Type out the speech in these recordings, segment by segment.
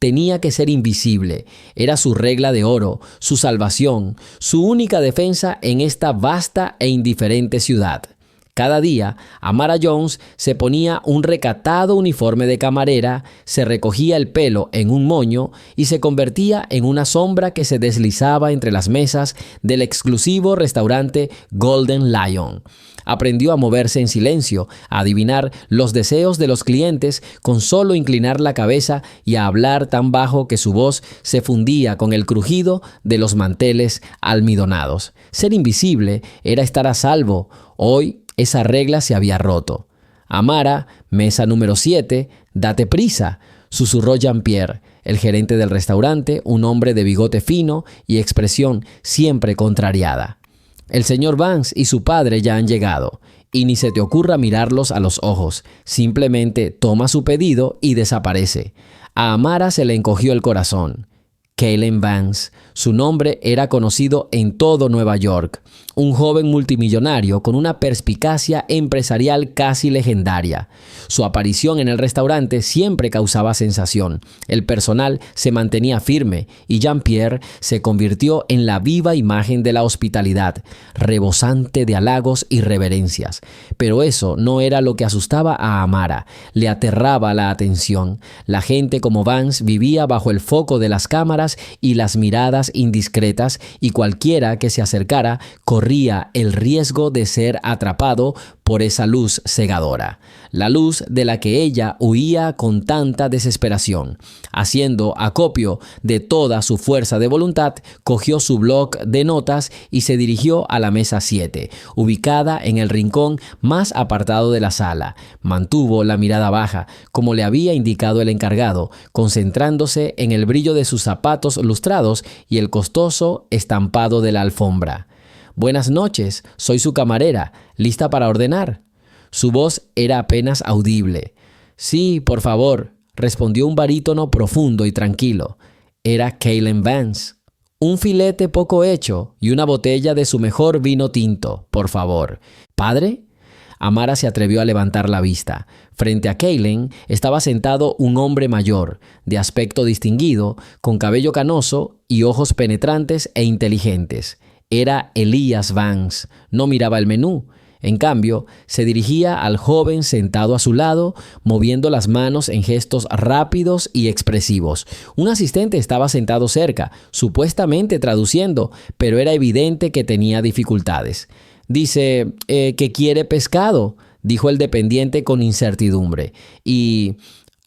Tenía que ser invisible. Era su regla de oro, su salvación, su única defensa en esta vasta e indiferente ciudad. Cada día, Amara Jones se ponía un recatado uniforme de camarera, se recogía el pelo en un moño y se convertía en una sombra que se deslizaba entre las mesas del exclusivo restaurante Golden Lion. Aprendió a moverse en silencio, a adivinar los deseos de los clientes con solo inclinar la cabeza y a hablar tan bajo que su voz se fundía con el crujido de los manteles almidonados. Ser invisible era estar a salvo. Hoy esa regla se había roto. Amara, mesa número 7, date prisa, susurró Jean-Pierre, el gerente del restaurante, un hombre de bigote fino y expresión siempre contrariada. El señor Vance y su padre ya han llegado, y ni se te ocurra mirarlos a los ojos. Simplemente toma su pedido y desaparece. A Amara se le encogió el corazón. Kaylen Vance. Su nombre era conocido en todo Nueva York. Un joven multimillonario con una perspicacia empresarial casi legendaria. Su aparición en el restaurante siempre causaba sensación. El personal se mantenía firme y Jean-Pierre se convirtió en la viva imagen de la hospitalidad, rebosante de halagos y reverencias. Pero eso no era lo que asustaba a Amara. Le aterraba la atención. La gente como Vance vivía bajo el foco de las cámaras y las miradas indiscretas, y cualquiera que se acercara corría el riesgo de ser atrapado por esa luz cegadora, la luz de la que ella huía con tanta desesperación. Haciendo acopio de toda su fuerza de voluntad, cogió su bloc de notas y se dirigió a la mesa 7, ubicada en el rincón más apartado de la sala. Mantuvo la mirada baja, como le había indicado el encargado, concentrándose en el brillo de sus zapatos lustrados y el costoso estampado de la alfombra. «Buenas noches, soy su camarera, ¿lista para ordenar?» Su voz era apenas audible. «Sí, por favor», respondió un barítono profundo y tranquilo. Era Kaylen Vance. «Un filete poco hecho y una botella de su mejor vino tinto, por favor». «¿Padre?» Amara se atrevió a levantar la vista. Frente a Kaylen estaba sentado un hombre mayor, de aspecto distinguido, con cabello canoso y ojos penetrantes e inteligentes. Era Elias Vance. No miraba el menú. En cambio, se dirigía al joven sentado a su lado, moviendo las manos en gestos rápidos y expresivos. Un asistente estaba sentado cerca, supuestamente traduciendo, pero era evidente que tenía dificultades. «Dice que quiere pescado», dijo el dependiente con incertidumbre. «Y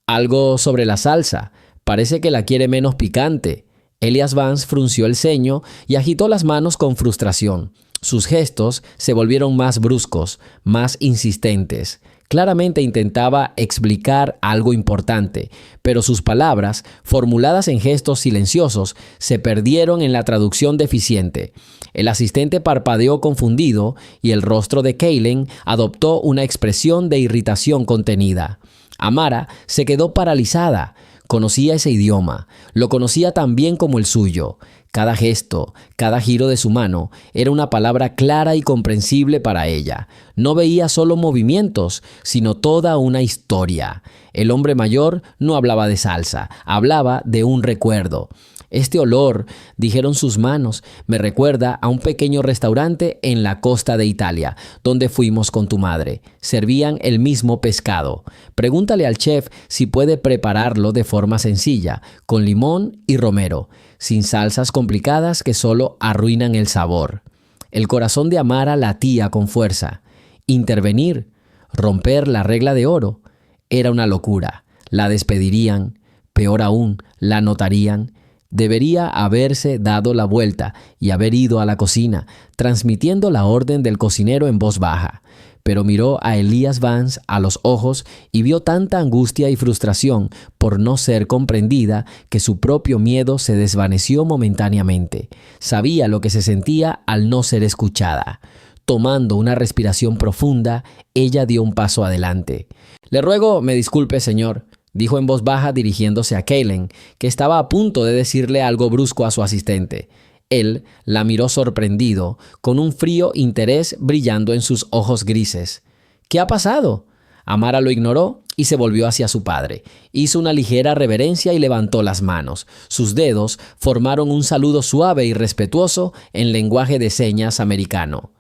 algo sobre la salsa. Parece que la quiere menos picante». Elias Vance frunció el ceño y agitó las manos con frustración. Sus gestos se volvieron más bruscos, más insistentes. Claramente intentaba explicar algo importante, pero sus palabras, formuladas en gestos silenciosos, se perdieron en la traducción deficiente. El asistente parpadeó confundido y el rostro de Kaylen adoptó una expresión de irritación contenida. Amara se quedó paralizada. Conocía ese idioma, lo conocía tan bien como el suyo. Cada gesto, cada giro de su mano era una palabra clara y comprensible para ella. No veía solo movimientos, sino toda una historia. El hombre mayor no hablaba de salsa, hablaba de un recuerdo. «Este olor», dijeron sus manos, «me recuerda a un pequeño restaurante en la costa de Italia, donde fuimos con tu madre. Servían el mismo pescado. Pregúntale al chef si puede prepararlo de forma sencilla, con limón y romero, sin salsas complicadas que solo arruinan el sabor». El corazón de Amara latía con fuerza. Intervenir, romper la regla de oro, era una locura. La despedirían, peor aún, la notarían. Debería haberse dado la vuelta y haber ido a la cocina, transmitiendo la orden del cocinero en voz baja. Pero miró a Elias Vance a los ojos y vio tanta angustia y frustración por no ser comprendida que su propio miedo se desvaneció momentáneamente. Sabía lo que se sentía al no ser escuchada. Tomando una respiración profunda, ella dio un paso adelante. «Le ruego me disculpe, señor», dijo en voz baja dirigiéndose a Kaylen, que estaba a punto de decirle algo brusco a su asistente. Él la miró sorprendido, con un frío interés brillando en sus ojos grises. «¿Qué ha pasado?» Amara lo ignoró y se volvió hacia su padre. Hizo una ligera reverencia y levantó las manos. Sus dedos formaron un saludo suave y respetuoso en lenguaje de señas americano.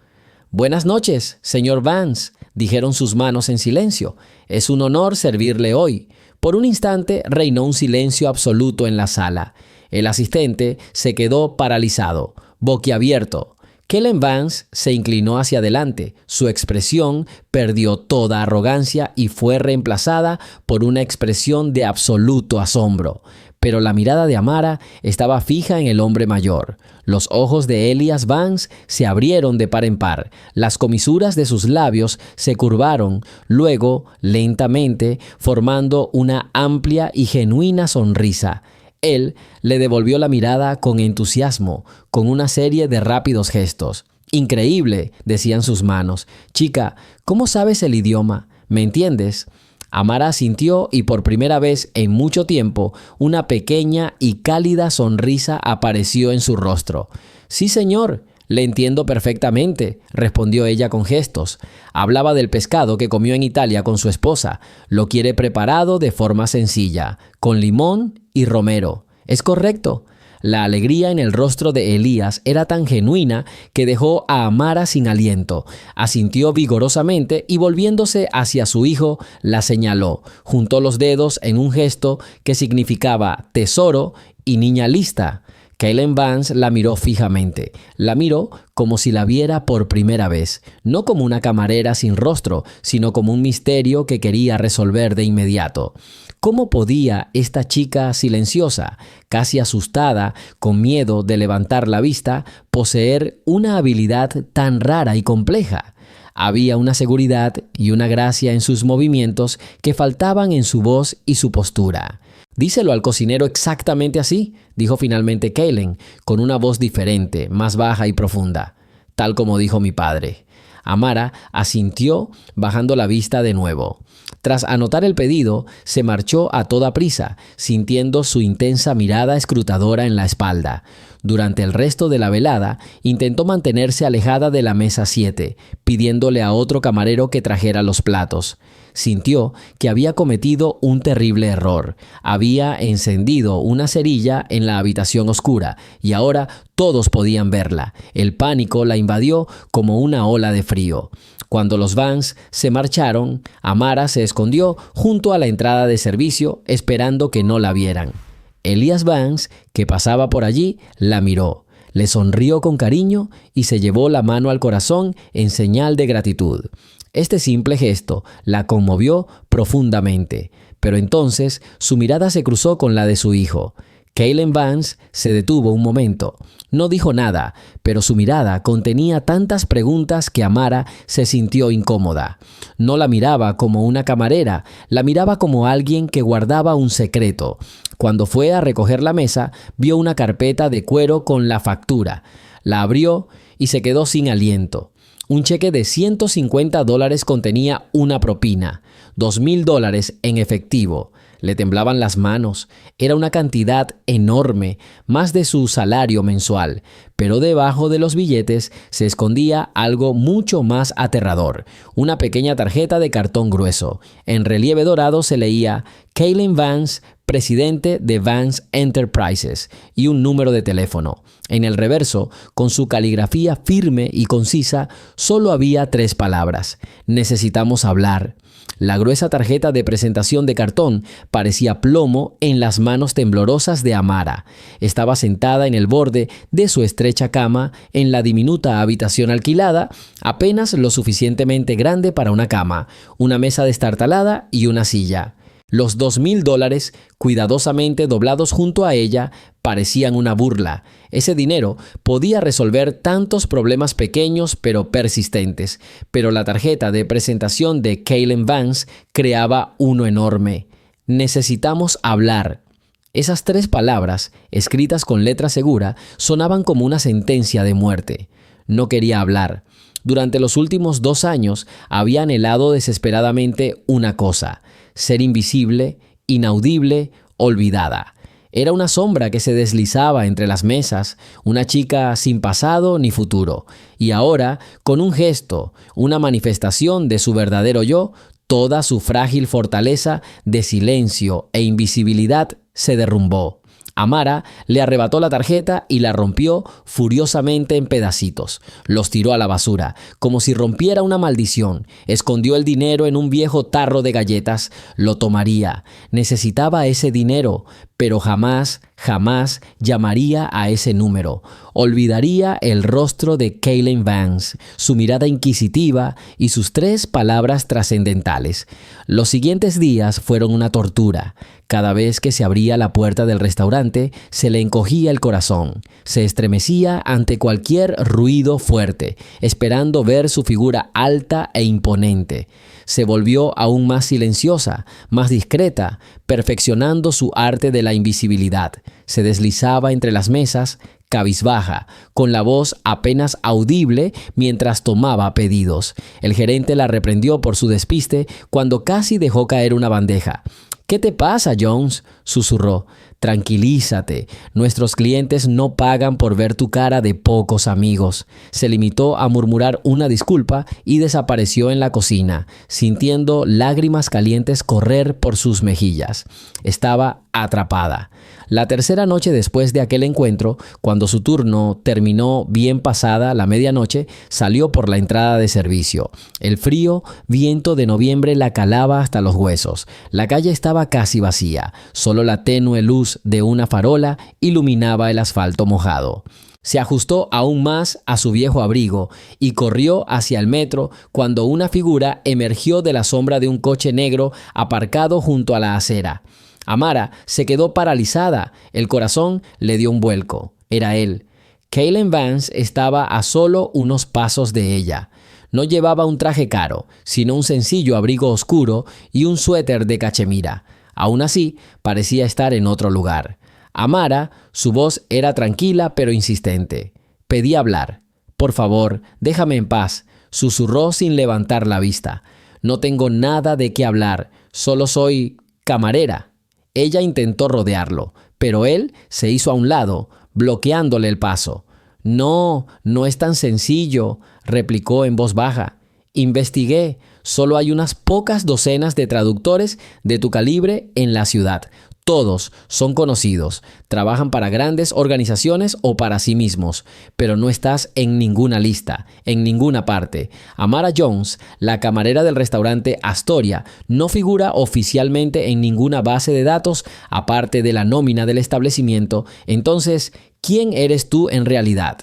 «Buenas noches, señor Vance», dijeron sus manos en silencio. «Es un honor servirle hoy». Por un instante reinó un silencio absoluto en la sala. El asistente se quedó paralizado, boquiabierto. Kellen Vance se inclinó hacia adelante. Su expresión perdió toda arrogancia y fue reemplazada por una expresión de absoluto asombro. Pero la mirada de Amara estaba fija en el hombre mayor. Los ojos de Elias Vance se abrieron de par en par. Las comisuras de sus labios se curvaron, luego, lentamente, formando una amplia y genuina sonrisa. Él le devolvió la mirada con entusiasmo, con una serie de rápidos gestos. «Increíble», decían sus manos. «Chica, ¿cómo sabes el idioma? ¿Me entiendes?» Amara asintió y por primera vez en mucho tiempo una pequeña y cálida sonrisa apareció en su rostro. «Sí, señor, le entiendo perfectamente», respondió ella con gestos. Hablaba del pescado que comió en Italia con su esposa. Lo quiere preparado de forma sencilla, con limón y romero. ¿Es correcto? La alegría en el rostro de Elías era tan genuina que dejó a Amara sin aliento. Asintió vigorosamente y volviéndose hacia su hijo, la señaló. Juntó los dedos en un gesto que significaba tesoro y niña lista. Kellen Vance la miró fijamente. La miró como si la viera por primera vez, no como una camarera sin rostro, sino como un misterio que quería resolver de inmediato. ¿Cómo podía esta chica silenciosa, casi asustada, con miedo de levantar la vista, poseer una habilidad tan rara y compleja? Había una seguridad y una gracia en sus movimientos que faltaban en su voz y su postura. «Díselo al cocinero exactamente así», dijo finalmente Kellen, con una voz diferente, más baja y profunda. «Tal como dijo mi padre». Amara asintió, bajando la vista de nuevo. Tras anotar el pedido, se marchó a toda prisa, sintiendo su intensa mirada escrutadora en la espalda. Durante el resto de la velada, intentó mantenerse alejada de la mesa 7, pidiéndole a otro camarero que trajera los platos. Sintió que había cometido un terrible error. Había encendido una cerilla en la habitación oscura y ahora todos podían verla. El pánico la invadió como una ola de frío. Cuando los Vance se marcharon, Amara se escondió junto a la entrada de servicio esperando que no la vieran. Elias Vance, que pasaba por allí, la miró, le sonrió con cariño y se llevó la mano al corazón en señal de gratitud. Este simple gesto la conmovió profundamente, pero entonces su mirada se cruzó con la de su hijo. Kellen Vance se detuvo un momento. No dijo nada, pero su mirada contenía tantas preguntas que Amara se sintió incómoda. No la miraba como una camarera, la miraba como alguien que guardaba un secreto. Cuando fue a recoger la mesa, vio una carpeta de cuero con la factura. La abrió y se quedó sin aliento. Un cheque de $150 contenía una propina, $2,000 en efectivo. Le temblaban las manos. Era una cantidad enorme, más de su salario mensual. Pero debajo de los billetes se escondía algo mucho más aterrador. Una pequeña tarjeta de cartón grueso. En relieve dorado se leía Kellen Vance, presidente de Vance Enterprises, y un número de teléfono. En el reverso, con su caligrafía firme y concisa, solo había 3 palabras. Necesitamos hablar. La gruesa tarjeta de presentación de cartón parecía plomo en las manos temblorosas de Amara. Estaba sentada en el borde de su estrecha cama en la diminuta habitación alquilada, apenas lo suficientemente grande para una cama, una mesa destartalada y una silla. Los $2,000, cuidadosamente doblados junto a ella, parecían una burla. Ese dinero podía resolver tantos problemas pequeños pero persistentes, pero la tarjeta de presentación de Kellen Vance creaba uno enorme. Necesitamos hablar. Esas 3 palabras, escritas con letra segura, sonaban como una sentencia de muerte. No quería hablar. Durante los últimos 2 años había anhelado desesperadamente una cosa: ser invisible, inaudible, olvidada. Era una sombra que se deslizaba entre las mesas, una chica sin pasado ni futuro. Y ahora, con un gesto, una manifestación de su verdadero yo, Toda su frágil fortaleza de silencio e invisibilidad se derrumbó. Amara le arrebató la tarjeta y la rompió furiosamente en pedacitos. Los tiró a la basura, como si rompiera una maldición. Escondió el dinero en un viejo tarro de galletas. Lo tomaría. Necesitaba ese dinero, pero jamás llamaría a ese número. Olvidaría el rostro de Kaylin Vance, su mirada inquisitiva y sus 3 palabras trascendentales. Los siguientes días fueron una tortura. Cada vez que se abría la puerta del restaurante, se le encogía el corazón. Se estremecía ante cualquier ruido fuerte, esperando ver su figura alta e imponente. Se volvió aún más silenciosa, más discreta, perfeccionando su arte de la invisibilidad. Se deslizaba entre las mesas, cabizbaja, con la voz apenas audible mientras tomaba pedidos. El gerente la reprendió por su despiste cuando casi dejó caer una bandeja. «¿Qué te pasa, Jones?», susurró. «Tranquilízate. Nuestros clientes no pagan por ver tu cara de pocos amigos». Se limitó a murmurar una disculpa y desapareció en la cocina, sintiendo lágrimas calientes correr por sus mejillas. Estaba atrapada. La tercera noche después de aquel encuentro, cuando su turno terminó bien pasada la medianoche, salió por la entrada de servicio. El frío viento de noviembre la calaba hasta los huesos. La calle estaba casi vacía. Solo la tenue luz de una farola iluminaba el asfalto mojado. Se ajustó aún más a su viejo abrigo y corrió hacia el metro cuando una figura emergió de la sombra de un coche negro aparcado junto a la acera. Amara se quedó paralizada. El corazón le dio un vuelco. Era él. Kaylin Vance estaba a solo unos pasos de ella. No llevaba un traje caro, sino un sencillo abrigo oscuro y un suéter de cachemira. Aún así, parecía estar en otro lugar. Amara, su voz era tranquila pero insistente. Pedí hablar. «Por favor, déjame en paz», susurró sin levantar la vista. «No tengo nada de qué hablar, solo soy camarera». Ella intentó rodearlo, pero él se hizo a un lado, bloqueándole el paso. «No, no es tan sencillo», replicó en voz baja. «Investigué. Solo hay unas pocas docenas de traductores de tu calibre en la ciudad. Todos son conocidos, trabajan para grandes organizaciones o para sí mismos, pero no estás en ninguna lista, en ninguna parte. Amara Jones, la camarera del restaurante Astoria, no figura oficialmente en ninguna base de datos aparte de la nómina del establecimiento. Entonces, ¿quién eres tú en realidad?».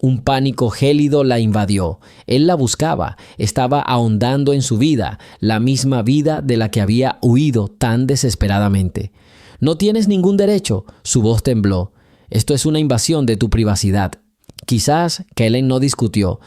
Un pánico gélido la invadió. Él la buscaba, estaba ahondando en su vida, la misma vida de la que había huido tan desesperadamente. «No tienes ningún derecho», su voz tembló. «Esto es una invasión de tu privacidad». Quizás Kellen no discutió,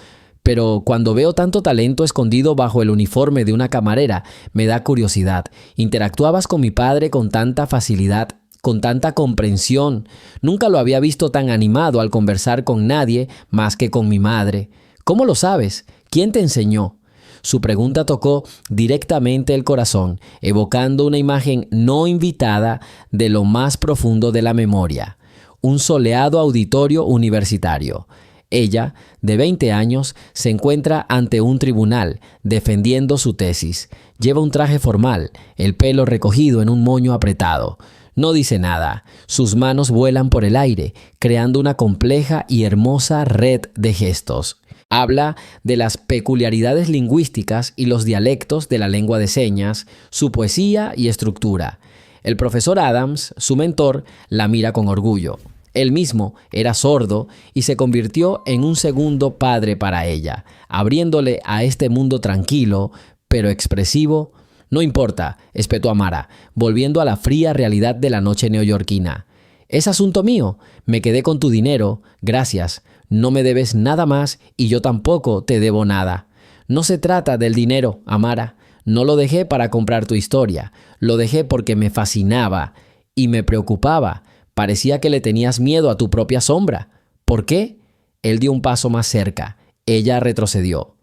pero cuando veo tanto talento escondido bajo el uniforme de una camarera, me da curiosidad. Interactuabas con mi padre con tanta facilidad, con tanta comprensión. Nunca lo había visto tan animado al conversar con nadie más que con mi madre. «¿Cómo lo sabes? ¿Quién te enseñó?». Su pregunta tocó directamente el corazón, evocando una imagen no invitada de lo más profundo de la memoria. Un soleado auditorio universitario. Ella, de 20 años, se encuentra ante un tribunal, defendiendo su tesis. Lleva un traje formal, el pelo recogido en un moño apretado. No dice nada. Sus manos vuelan por el aire, creando una compleja y hermosa red de gestos. Habla de las peculiaridades lingüísticas y los dialectos de la lengua de señas, su poesía y estructura. El profesor Adams, su mentor, la mira con orgullo. Él mismo era sordo y se convirtió en un segundo padre para ella, abriéndole a este mundo tranquilo, pero expresivo. «No importa», espetó Amara, volviendo a la fría realidad de la noche neoyorquina. «Es asunto mío. Me quedé con tu dinero. Gracias. No me debes nada más y yo tampoco te debo nada». «No se trata del dinero, Amara. No lo dejé para comprar tu historia. Lo dejé porque me fascinaba y me preocupaba. Parecía que le tenías miedo a tu propia sombra». «¿Por qué?». Él dio un paso más cerca. Ella retrocedió.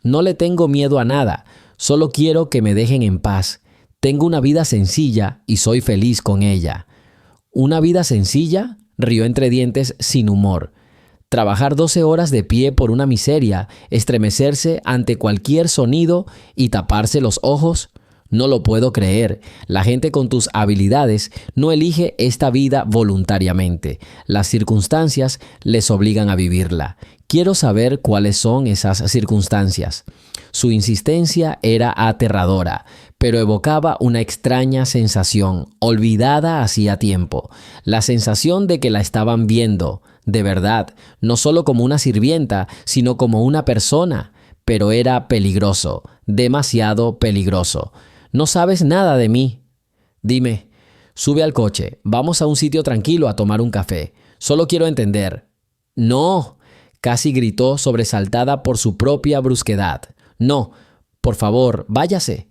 «No le tengo miedo a nada. Solo quiero que me dejen en paz. Tengo una vida sencilla y soy feliz con ella». «¿Una vida sencilla?», rió entre dientes sin humor. Trabajar 12 horas de pie por una miseria, estremecerse ante cualquier sonido y taparse los ojos. No lo puedo creer. La gente con tus habilidades no elige esta vida voluntariamente. Las circunstancias les obligan a vivirla. Quiero saber cuáles son esas circunstancias. Su insistencia era aterradora, pero evocaba una extraña sensación, olvidada hacía tiempo. La sensación de que la estaban viendo, de verdad, no solo como una sirvienta, sino como una persona. Pero era peligroso, demasiado peligroso. No sabes nada de mí. Dime, sube al coche, vamos a un sitio tranquilo a tomar un café. Solo quiero entender. No, casi gritó sobresaltada por su propia brusquedad. No, por favor, váyase.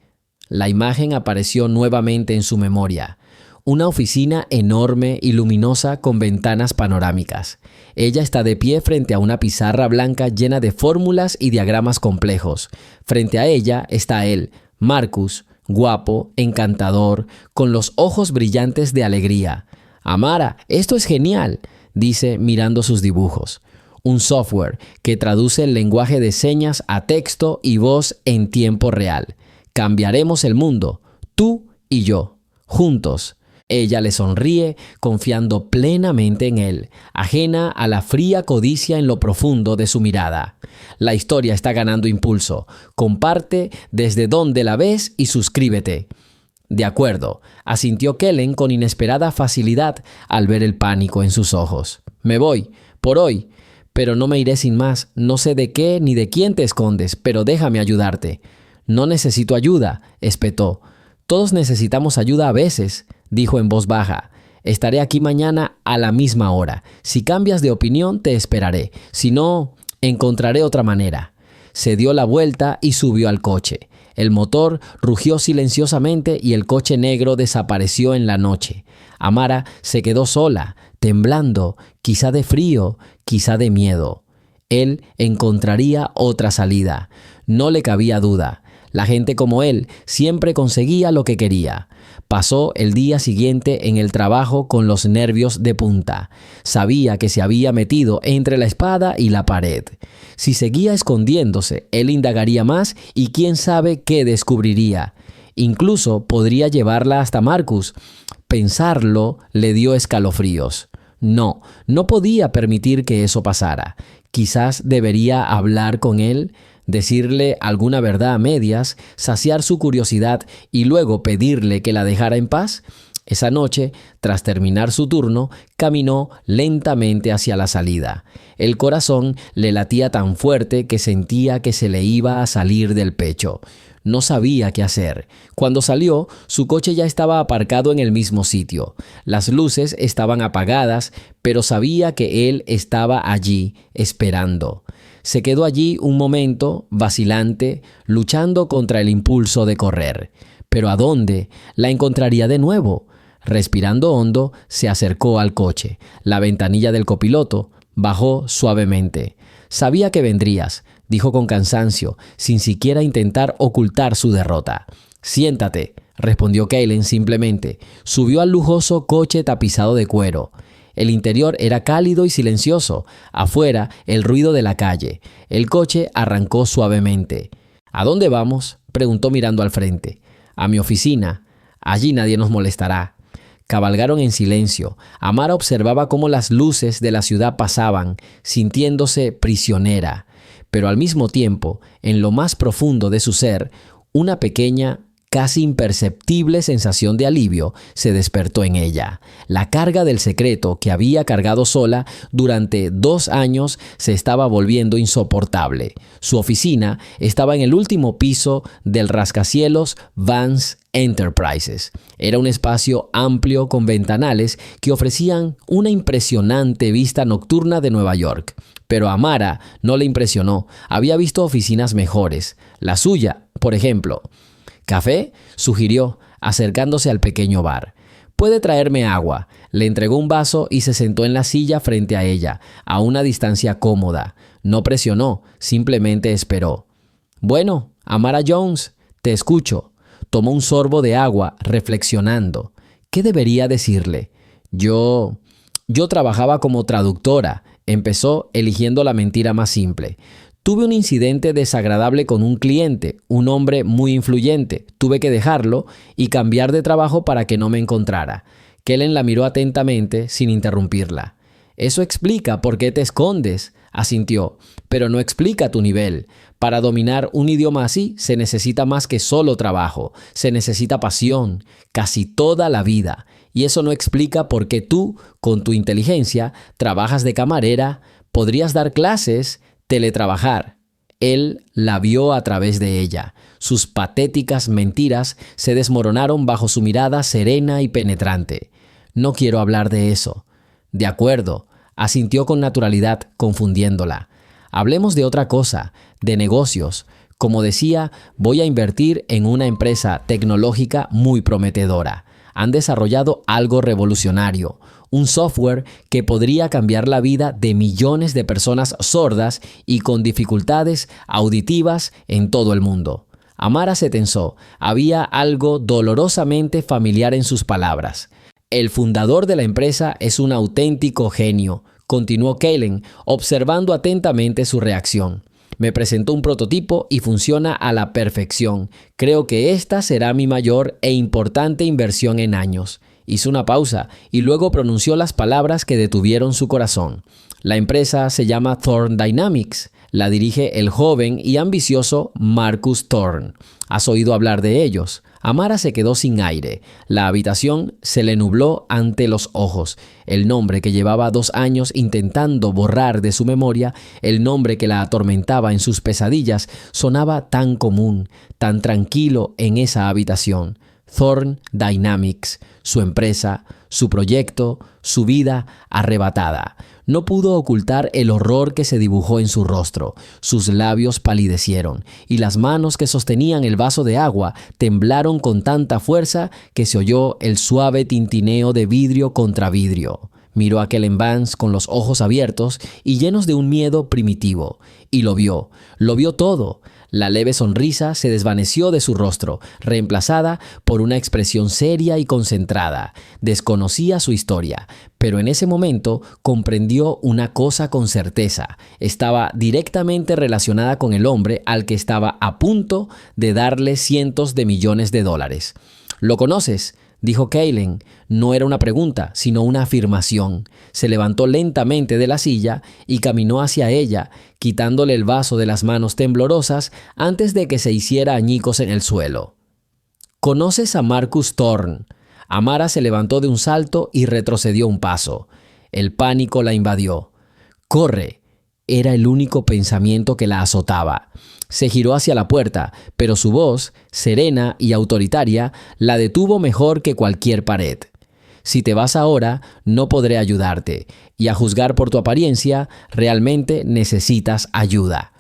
La imagen apareció nuevamente en su memoria. Una oficina enorme y luminosa con ventanas panorámicas. Ella está de pie frente a una pizarra blanca llena de fórmulas y diagramas complejos. Frente a ella está él, Marcus, guapo, encantador, con los ojos brillantes de alegría. Amara, esto es genial, dice mirando sus dibujos. Un software que traduce el lenguaje de señas a texto y voz en tiempo real. Cambiaremos el mundo, tú y yo, juntos. Ella le sonríe, confiando plenamente en él, ajena a la fría codicia en lo profundo de su mirada. La historia está ganando impulso. Comparte desde donde la ves y suscríbete. De acuerdo, asintió Kellen con inesperada facilidad al ver el pánico en sus ojos. Me voy, por hoy, pero no me iré sin más. No sé de qué ni de quién te escondes, pero déjame ayudarte. No necesito ayuda, espetó. Todos necesitamos ayuda a veces, dijo en voz baja. Estaré aquí mañana a la misma hora. Si cambias de opinión, te esperaré. Si no, encontraré otra manera. Se dio la vuelta y subió al coche. El motor rugió silenciosamente y el coche negro desapareció en la noche. Amara se quedó sola, temblando, quizá de frío, quizá de miedo. Él encontraría otra salida. No le cabía duda. La gente como él siempre conseguía lo que quería. Pasó el día siguiente en el trabajo con los nervios de punta. Sabía que se había metido entre la espada y la pared. Si seguía escondiéndose, él indagaría más y quién sabe qué descubriría. Incluso podría llevarla hasta Marcus. Pensarlo le dio escalofríos. No podía permitir que eso pasara. Quizás debería hablar con él, decirle alguna verdad a medias, saciar su curiosidad y luego pedirle que la dejara en paz. Esa noche, tras terminar su turno, caminó lentamente hacia la salida. El corazón le latía tan fuerte que sentía que se le iba a salir del pecho. No sabía qué hacer. Cuando salió, su coche ya estaba aparcado en el mismo sitio. Las luces estaban apagadas, pero sabía que él estaba allí, esperando. Se quedó allí un momento, vacilante, luchando contra el impulso de correr. ¿Pero a dónde? La encontraría de nuevo. Respirando hondo, se acercó al coche. La ventanilla del copiloto bajó suavemente. Sabía que vendrías, dijo con cansancio, sin siquiera intentar ocultar su derrota. Siéntate, respondió Kellen simplemente. Subió al lujoso coche tapizado de cuero. El interior era cálido y silencioso. Afuera, el ruido de la calle. El coche arrancó suavemente. ¿A dónde vamos?, preguntó mirando al frente. A mi oficina. Allí nadie nos molestará. Cabalgaron en silencio. Amara observaba cómo las luces de la ciudad pasaban, sintiéndose prisionera. Pero al mismo tiempo, en lo más profundo de su ser, una pequeña, casi imperceptible sensación de alivio se despertó en ella. La carga del secreto que había cargado sola durante 2 años se estaba volviendo insoportable. Su oficina estaba en el último piso del rascacielos Vance Enterprises. Era un espacio amplio con ventanales que ofrecían una impresionante vista nocturna de Nueva York. Pero a Amara no le impresionó. Había visto oficinas mejores. La suya, por ejemplo. ¿Café?, sugirió, acercándose al pequeño bar. «Puede traerme agua». Le entregó un vaso y se sentó en la silla frente a ella, a una distancia cómoda. No presionó, simplemente esperó. «Bueno, Amara Jones, te escucho». Tomó un sorbo de agua, reflexionando. ¿Qué debería decirle? Yo trabajaba como traductora. Empezó eligiendo la mentira más simple. Tuve un incidente desagradable con un cliente, un hombre muy influyente. Tuve que dejarlo y cambiar de trabajo para que no me encontrara. Kellen la miró atentamente sin interrumpirla. Eso explica por qué te escondes, asintió, pero no explica tu nivel. Para dominar un idioma así se necesita más que solo trabajo, se necesita pasión, casi toda la vida. Y eso no explica por qué tú, con tu inteligencia, trabajas de camarera, podrías dar clases, teletrabajar. Él la vio a través de ella. Sus patéticas mentiras se desmoronaron bajo su mirada serena y penetrante. No quiero hablar de eso. De acuerdo, asintió con naturalidad, confundiéndola. Hablemos de otra cosa, de negocios. Como decía, voy a invertir en una empresa tecnológica muy prometedora. Han desarrollado algo revolucionario, un software que podría cambiar la vida de millones de personas sordas y con dificultades auditivas en todo el mundo. Amara se tensó. Había algo dolorosamente familiar en sus palabras. El fundador de la empresa es un auténtico genio, continuó Kellen, observando atentamente su reacción. Me presentó un prototipo y funciona a la perfección. Creo que esta será mi mayor e importante inversión en años. Hizo una pausa y luego pronunció las palabras que detuvieron su corazón. La empresa se llama Thorn Dynamics. La dirige el joven y ambicioso Marcus Thorn. ¿Has oído hablar de ellos? Amara se quedó sin aire. La habitación se le nubló ante los ojos. El nombre que llevaba 2 años intentando borrar de su memoria, el nombre que la atormentaba en sus pesadillas, sonaba tan común, tan tranquilo en esa habitación. Thorn Dynamics, su empresa, su proyecto, su vida arrebatada. No pudo ocultar el horror que se dibujó en su rostro. Sus labios palidecieron y las manos que sostenían el vaso de agua temblaron con tanta fuerza que se oyó el suave tintineo de vidrio contra vidrio. Miró a Kellen Vance con los ojos abiertos y llenos de un miedo primitivo. Y lo vio todo. La leve sonrisa se desvaneció de su rostro, reemplazada por una expresión seria y concentrada. Desconocía su historia, pero en ese momento comprendió una cosa con certeza. Estaba directamente relacionada con el hombre al que estaba a punto de darle cientos de millones de dólares. ¿Lo conoces?, dijo Kellen. No era una pregunta, sino una afirmación. Se levantó lentamente de la silla y caminó hacia ella, quitándole el vaso de las manos temblorosas antes de que se hiciera añicos en el suelo. ¿Conoces a Marcus Thorn? Amara se levantó de un salto y retrocedió un paso. El pánico la invadió. ¡Corre! Era el único pensamiento que la azotaba. Se giró hacia la puerta, pero su voz, serena y autoritaria, la detuvo mejor que cualquier pared. Si te vas ahora, no podré ayudarte, y a juzgar por tu apariencia, realmente necesitas ayuda.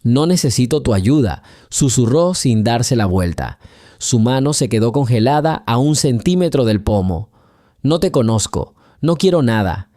No necesito tu ayuda, susurró sin darse la vuelta. Su mano se quedó congelada a 1 centímetro del pomo. No te conozco, no quiero nada.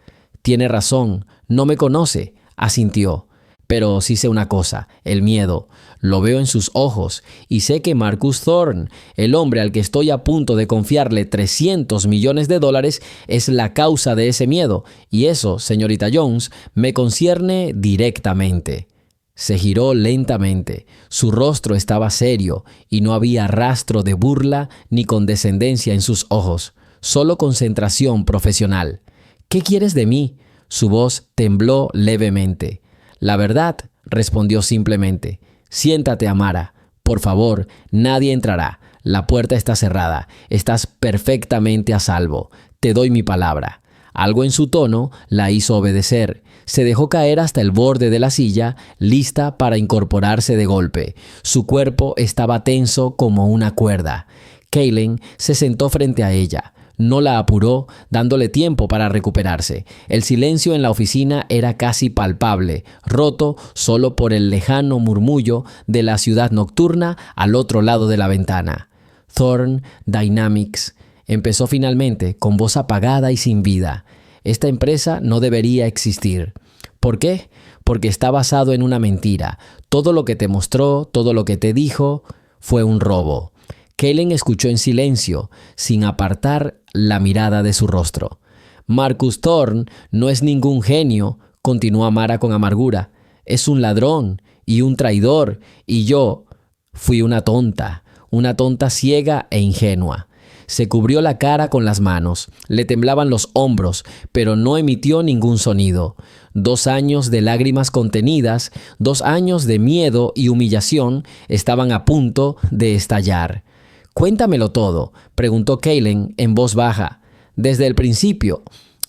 Tiene razón, no me conoce, asintió. Pero sí sé una cosa, el miedo. Lo veo en sus ojos y sé que Marcus Thorn, el hombre al que estoy a punto de confiarle 300 millones de dólares, es la causa de ese miedo. Y eso, señorita Jones, me concierne directamente. Se giró lentamente. Su rostro estaba serio y no había rastro de burla ni condescendencia en sus ojos, solo concentración profesional. ¿Qué quieres de mí? Su voz tembló levemente. La verdad, respondió simplemente. Siéntate, Amara. Por favor, nadie entrará. La puerta está cerrada. Estás perfectamente a salvo. Te doy mi palabra. Algo en su tono la hizo obedecer. Se dejó caer hasta el borde de la silla, lista para incorporarse de golpe. Su cuerpo estaba tenso como una cuerda. Kellen se sentó frente a ella. No la apuró, dándole tiempo para recuperarse. El silencio en la oficina era casi palpable, roto solo por el lejano murmullo de la ciudad nocturna al otro lado de la ventana. Thorn Dynamics empezó finalmente con voz apagada y sin vida. Esta empresa no debería existir. ¿Por qué? Porque está basado en una mentira. Todo lo que te mostró, todo lo que te dijo, fue un robo. Kellen escuchó en silencio, sin apartar la mirada de su rostro. Marcus Thorn no es ningún genio, continuó Amara con amargura. Es un ladrón y un traidor, y yo fui una tonta ciega e ingenua. Se cubrió la cara con las manos, le temblaban los hombros, pero no emitió ningún sonido. 2 años de lágrimas contenidas, 2 años de miedo y humillación estaban a punto de estallar. «Cuéntamelo todo», preguntó Kaylin en voz baja. «Desde el principio».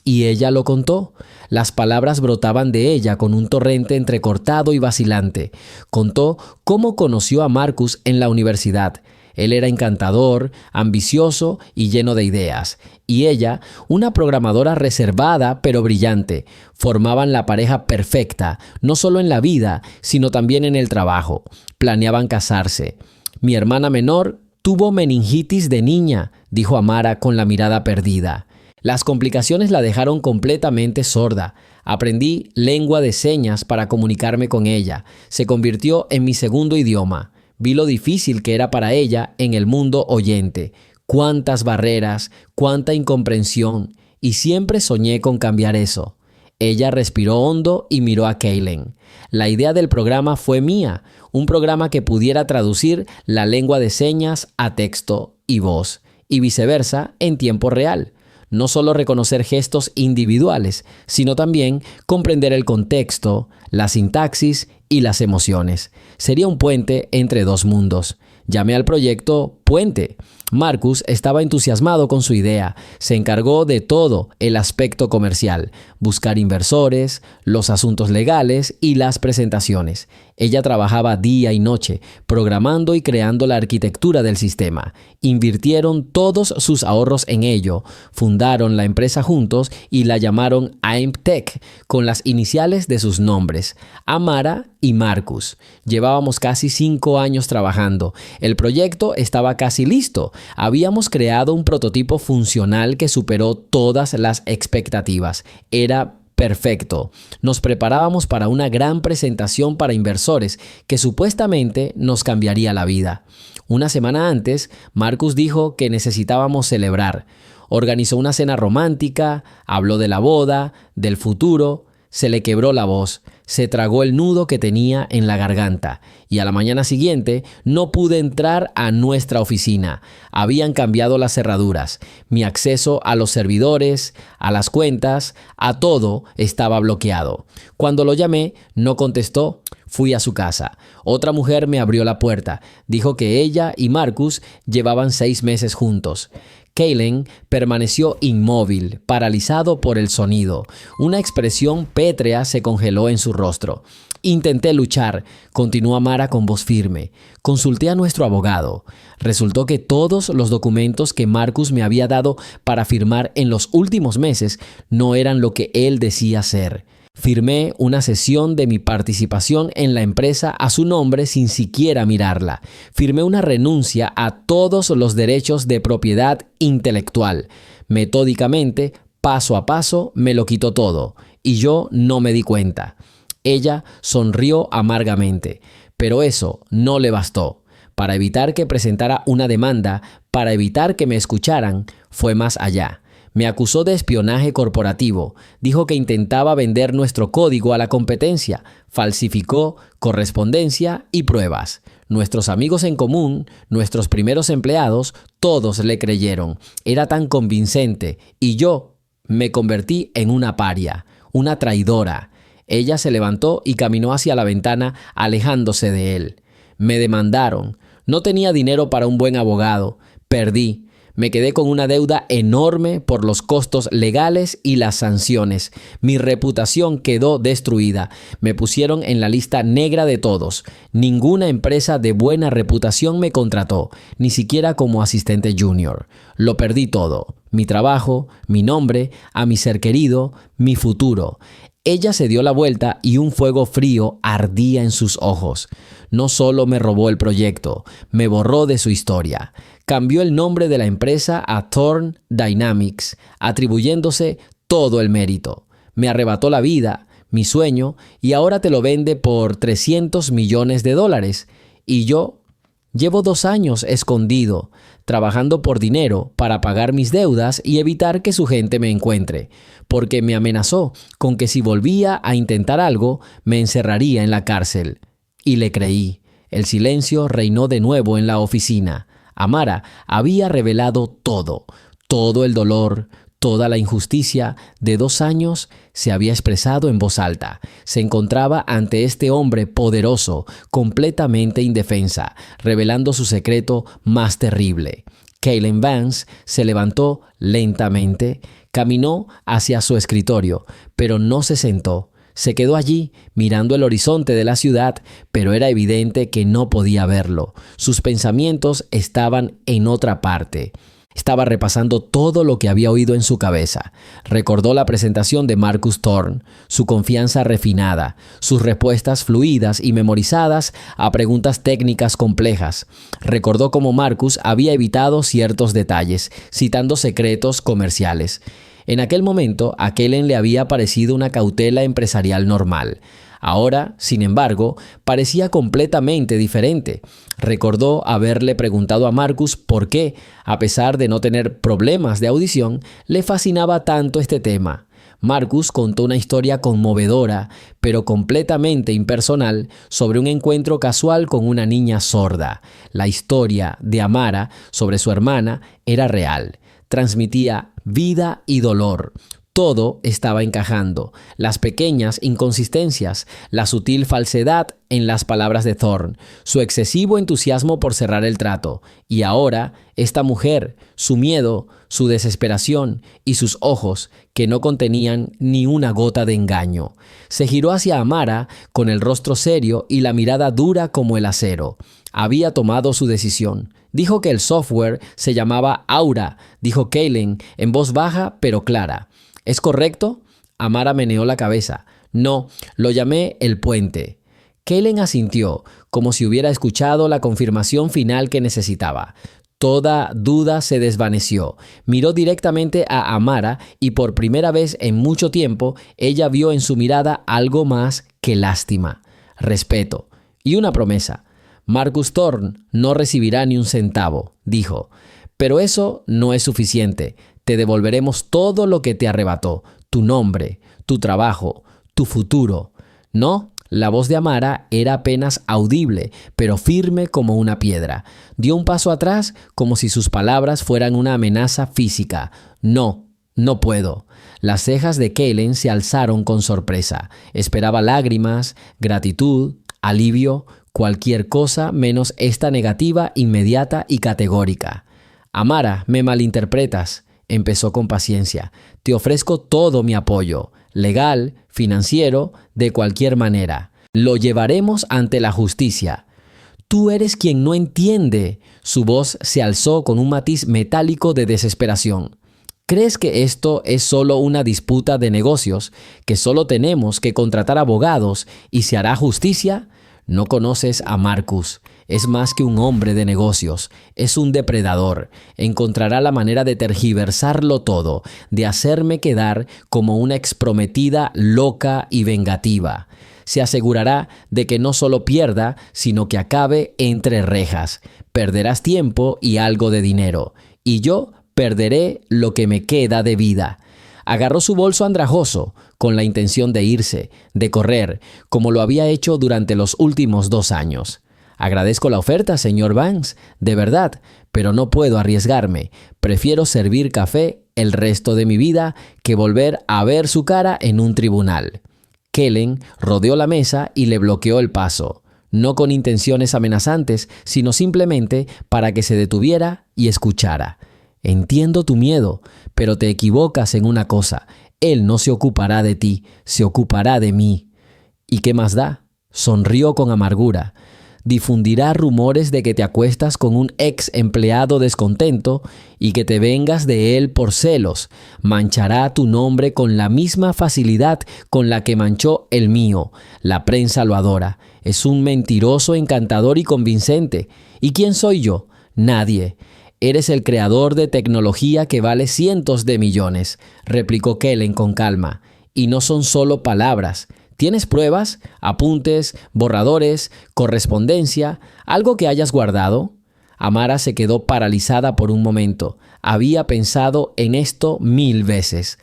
Y ella lo contó. Las palabras brotaban de ella con un torrente entrecortado y vacilante. Contó cómo conoció a Marcus en la universidad. Él era encantador, ambicioso y lleno de ideas. Y ella, una programadora reservada pero brillante. Formaban la pareja perfecta, no solo en la vida, sino también en el trabajo. Planeaban casarse. «Mi hermana menor tuvo meningitis de niña», dijo Amara con la mirada perdida. Las complicaciones la dejaron completamente sorda. Aprendí lengua de señas para comunicarme con ella. Se convirtió en mi segundo idioma. Vi lo difícil que era para ella en el mundo oyente. Cuántas barreras, cuánta incomprensión. Y siempre soñé con cambiar eso. Ella respiró hondo y miró a Kaylin. La idea del programa fue mía. Un programa que pudiera traducir la lengua de señas a texto y voz. Y viceversa en tiempo real. No solo reconocer gestos individuales, sino también comprender el contexto, la sintaxis y las emociones. Sería un puente entre 2 mundos. Llamé al proyecto Puente. Marcus estaba entusiasmado con su idea. Se encargó de todo el aspecto comercial, buscar inversores, los asuntos legales y las presentaciones. Ella trabajaba día y noche, programando y creando la arquitectura del sistema. Invirtieron todos sus ahorros en ello. Fundaron la empresa juntos y la llamaron AIMTech, con las iniciales de sus nombres, Amara y Marcus. Llevábamos casi 5 años trabajando. El proyecto estaba casi listo. Habíamos creado un prototipo funcional que superó todas las expectativas. Era perfecto. Nos preparábamos para una gran presentación para inversores que supuestamente nos cambiaría la vida. Una semana antes, Marcus dijo que necesitábamos celebrar. Organizó una cena romántica, habló de la boda, del futuro. Se le quebró la voz, se tragó el nudo que tenía en la garganta y a la mañana siguiente no pude entrar a nuestra oficina. Habían cambiado las cerraduras. Mi acceso a los servidores, a las cuentas, a todo estaba bloqueado. Cuando lo llamé, no contestó. Fui a su casa. Otra mujer me abrió la puerta. Dijo que ella y Marcus llevaban 6 meses juntos. Kaylin permaneció inmóvil, paralizado por el sonido. Una expresión pétrea se congeló en su rostro. Intenté luchar, continuó Amara con voz firme. Consulté a nuestro abogado. Resultó que todos los documentos que Marcus me había dado para firmar en los últimos meses no eran lo que él decía ser. Firmé una cesión de mi participación en la empresa a su nombre sin siquiera mirarla. Firmé una renuncia a todos los derechos de propiedad intelectual. Metódicamente, paso a paso, me lo quitó todo. Y yo no me di cuenta. Ella sonrió amargamente. Pero eso no le bastó. Para evitar que presentara una demanda, para evitar que me escucharan, fue más allá. Me acusó de espionaje corporativo, dijo que intentaba vender nuestro código a la competencia, falsificó correspondencia y pruebas. Nuestros amigos en común, nuestros primeros empleados, todos le creyeron. Era tan convincente y yo me convertí en una paria, una traidora. Ella se levantó y caminó hacia la ventana, alejándose de él. Me demandaron. No tenía dinero para un buen abogado. Perdí. Me quedé con una deuda enorme por los costos legales y las sanciones. Mi reputación quedó destruida. Me pusieron en la lista negra de todos. Ninguna empresa de buena reputación me contrató, ni siquiera como asistente junior. Lo perdí todo. Mi trabajo, mi nombre, a mi ser querido, mi futuro. Ella se dio la vuelta y un fuego frío ardía en sus ojos. No solo me robó el proyecto, me borró de su historia. Cambió el nombre de la empresa a Thorn Dynamics, atribuyéndose todo el mérito. Me arrebató la vida, mi sueño, y ahora te lo vende por $300 millones. Y yo Llevo 2 años escondido, trabajando por dinero para pagar mis deudas y evitar que su gente me encuentre, porque me amenazó con que si volvía a intentar algo, me encerraría en la cárcel. Y le creí. El silencio reinó de nuevo en la oficina. Amara había revelado todo, todo el dolor, toda la injusticia de 2 años se había expresado en voz alta. Se encontraba ante este hombre poderoso, completamente indefensa, revelando su secreto más terrible. Kaylen Vance se levantó lentamente, caminó hacia su escritorio, pero no se sentó. Se quedó allí, mirando el horizonte de la ciudad, pero era evidente que no podía verlo. Sus pensamientos estaban en otra parte. Estaba repasando todo lo que había oído en su cabeza. Recordó la presentación de Marcus Thorne, su confianza refinada, sus respuestas fluidas y memorizadas a preguntas técnicas complejas. Recordó cómo Marcus había evitado ciertos detalles, citando secretos comerciales. En aquel momento, a Kellen le había parecido una cautela empresarial normal. Ahora, sin embargo, parecía completamente diferente. Recordó haberle preguntado a Marcus por qué, a pesar de no tener problemas de audición, le fascinaba tanto este tema. Marcus contó una historia conmovedora, pero completamente impersonal, sobre un encuentro casual con una niña sorda. La historia de Amara sobre su hermana era real. Transmitía vida y dolor. Todo estaba encajando, las pequeñas inconsistencias, la sutil falsedad en las palabras de Thorne, su excesivo entusiasmo por cerrar el trato, y ahora esta mujer, su miedo, su desesperación y sus ojos que no contenían ni una gota de engaño. Se giró hacia Amara con el rostro serio y la mirada dura como el acero. Había tomado su decisión. Dijo que el software se llamaba Aura, dijo Kaylen en voz baja pero clara. ¿Es correcto? Amara meneó la cabeza. No, lo llamé el puente. Kaylen asintió, como si hubiera escuchado la confirmación final que necesitaba. Toda duda se desvaneció. Miró directamente a Amara y por primera vez en mucho tiempo ella vio en su mirada algo más que lástima, respeto y una promesa. Marcus Thorne no recibirá ni un centavo, dijo. Pero eso no es suficiente. Te devolveremos todo lo que te arrebató, tu nombre, tu trabajo, tu futuro. No, la voz de Amara era apenas audible, pero firme como una piedra. Dio un paso atrás como si sus palabras fueran una amenaza física. No, no puedo. Las cejas de Kaylen se alzaron con sorpresa. Esperaba lágrimas, gratitud, alivio, cualquier cosa menos esta negativa inmediata y categórica. Amara, me malinterpretas. Empezó con paciencia. Te ofrezco todo mi apoyo, legal, financiero, de cualquier manera. Lo llevaremos ante la justicia. Tú eres quien no entiende. Su voz se alzó con un matiz metálico de desesperación. ¿Crees que esto es solo una disputa de negocios, que solo tenemos que contratar abogados y se hará justicia? No conoces a Marcus. Es más que un hombre de negocios, es un depredador. Encontrará la manera de tergiversarlo todo, de hacerme quedar como una exprometida loca y vengativa. Se asegurará de que no solo pierda, sino que acabe entre rejas. Perderás tiempo y algo de dinero, y yo perderé lo que me queda de vida. Agarró su bolso andrajoso, con la intención de irse, de correr, como lo había hecho durante los últimos 2 años. Agradezco la oferta, señor Vance, de verdad, pero no puedo arriesgarme. Prefiero servir café el resto de mi vida que volver a ver su cara en un tribunal. Kellen rodeó la mesa y le bloqueó el paso, no con intenciones amenazantes, sino simplemente para que se detuviera y escuchara. Entiendo tu miedo, pero te equivocas en una cosa. Él no se ocupará de ti, se ocupará de mí. ¿Y qué más da? Sonrió con amargura. Difundirá rumores de que te acuestas con un ex empleado descontento y que te vengas de él por celos. Manchará tu nombre con la misma facilidad con la que manchó el mío. La prensa lo adora. Es un mentiroso encantador y convincente. ¿Y quién soy yo? Nadie. Eres el creador de tecnología que vale cientos de millones, replicó Kellen con calma. Y no son solo palabras. ¿Tienes pruebas, apuntes, borradores, correspondencia, algo que hayas guardado? Amara se quedó paralizada por un momento. Había pensado en esto 1000 veces.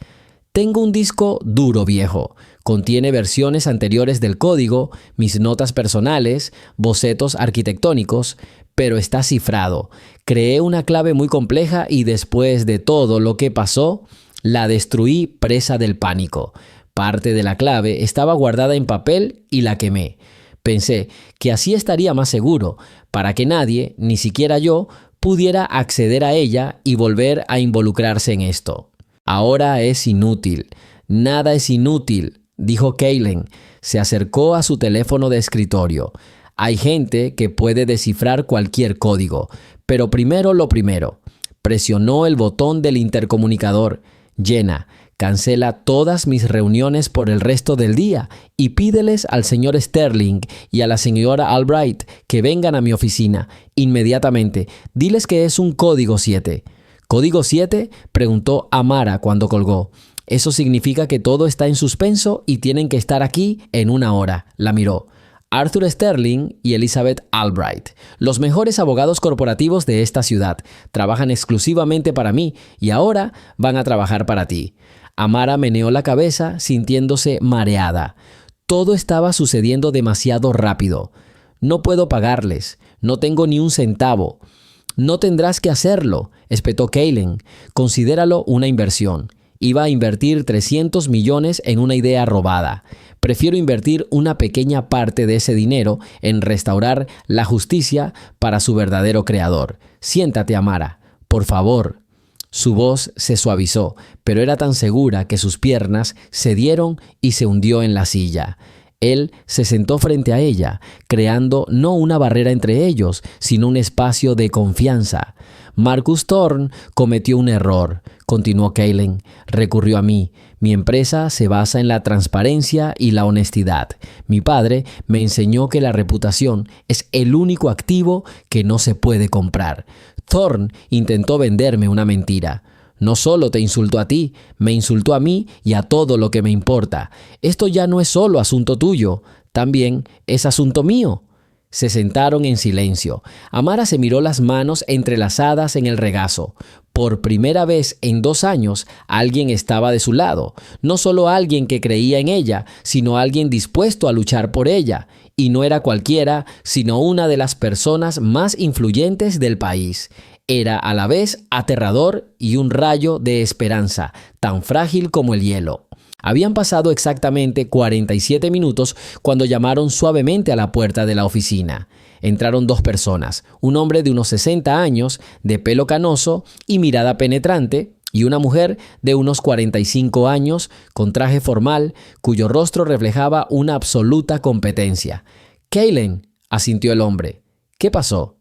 Tengo un disco duro viejo. Contiene versiones anteriores del código, mis notas personales, bocetos arquitectónicos, pero está cifrado. Creé una clave muy compleja y después de todo lo que pasó, la destruí presa del pánico. Parte de la clave estaba guardada en papel y la quemé. Pensé que así estaría más seguro, para que nadie, ni siquiera yo, pudiera acceder a ella y volver a involucrarse en esto. Ahora es inútil. Nada es inútil, dijo Kaylen. Se acercó a su teléfono de escritorio. Hay gente que puede descifrar cualquier código, pero primero lo primero. Presionó el botón del intercomunicador. Jenna, cancela todas mis reuniones por el resto del día y pídeles al señor Sterling y a la señora Albright que vengan a mi oficina inmediatamente. Diles que es un código 7. ¿Código 7? Preguntó Amara cuando colgó. Eso significa que todo está en suspenso y tienen que estar aquí en 1 hora. La miró. Arthur Sterling y Elizabeth Albright, los mejores abogados corporativos de esta ciudad, trabajan exclusivamente para mí y ahora van a trabajar para ti. Amara meneó la cabeza sintiéndose mareada. Todo estaba sucediendo demasiado rápido. No puedo pagarles, no tengo ni un centavo. No tendrás que hacerlo, espetó Kaylen. Considéralo una inversión. Iba a invertir 300 millones en una idea robada. Prefiero invertir una pequeña parte de ese dinero en restaurar la justicia para su verdadero creador. Siéntate, Amara, por favor. Su voz se suavizó, pero era tan segura que sus piernas cedieron y se hundió en la silla. Él se sentó frente a ella, creando no una barrera entre ellos, sino un espacio de confianza. Marcus Thorne cometió un error, continuó Kaylen. Recurrió a mí. Mi empresa se basa en la transparencia y la honestidad. Mi padre me enseñó que la reputación es el único activo que no se puede comprar. Thorne intentó venderme una mentira. No solo te insultó a ti, me insultó a mí y a todo lo que me importa. Esto ya no es solo asunto tuyo, también es asunto mío. Se sentaron en silencio. Amara se miró las manos entrelazadas en el regazo. Por primera vez en 2 años, alguien estaba de su lado. No solo alguien que creía en ella, sino alguien dispuesto a luchar por ella. Y no era cualquiera, sino una de las personas más influyentes del país. Era a la vez aterrador y un rayo de esperanza, tan frágil como el hielo. Habían pasado exactamente 47 minutos cuando llamaron suavemente a la puerta de la oficina. Entraron 2 personas, un hombre de unos 60 años, de pelo canoso y mirada penetrante, y una mujer de unos 45 años, con traje formal, cuyo rostro reflejaba una absoluta competencia. «Kaylen», asintió el hombre. «¿Qué pasó?»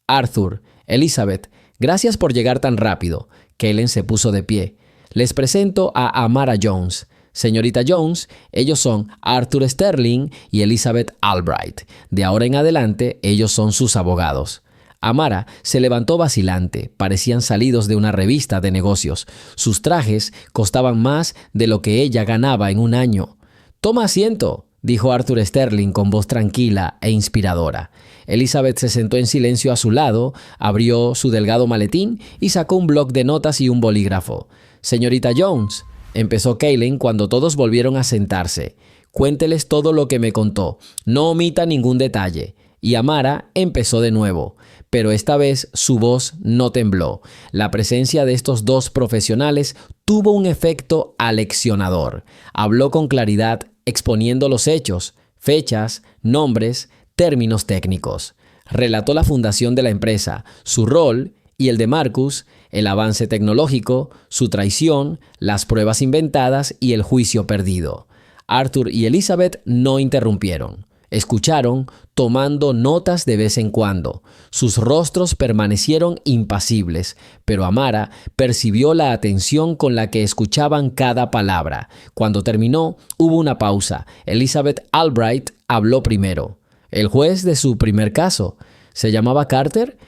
«Arthur, Elizabeth, gracias por llegar tan rápido». Kaylen se puso de pie. «Les presento a Amara Jones». Señorita Jones, ellos son Arthur Sterling y Elizabeth Albright. De ahora en adelante, ellos son sus abogados. Amara se levantó vacilante, parecían salidos de una revista de negocios. Sus trajes costaban más de lo que ella ganaba en un año. «Toma asiento», dijo Arthur Sterling con voz tranquila e inspiradora. Elizabeth se sentó en silencio a su lado, abrió su delgado maletín y sacó un bloc de notas y un bolígrafo. «Señorita Jones», empezó Kaylen cuando todos volvieron a sentarse. «Cuénteles todo lo que me contó. No omita ningún detalle». Y Amara empezó de nuevo, pero esta vez su voz no tembló. La presencia de estos 2 profesionales tuvo un efecto aleccionador. Habló con claridad, exponiendo los hechos, fechas, nombres, términos técnicos. Relató la fundación de la empresa, su rol y el de Marcus, el avance tecnológico, su traición, las pruebas inventadas y el juicio perdido. Arthur y Elizabeth no interrumpieron. Escucharon, tomando notas de vez en cuando. Sus rostros permanecieron impasibles, pero Amara percibió la atención con la que escuchaban cada palabra. Cuando terminó, hubo una pausa. Elizabeth Albright habló primero. «¿El juez de su primer caso se llamaba Carter?»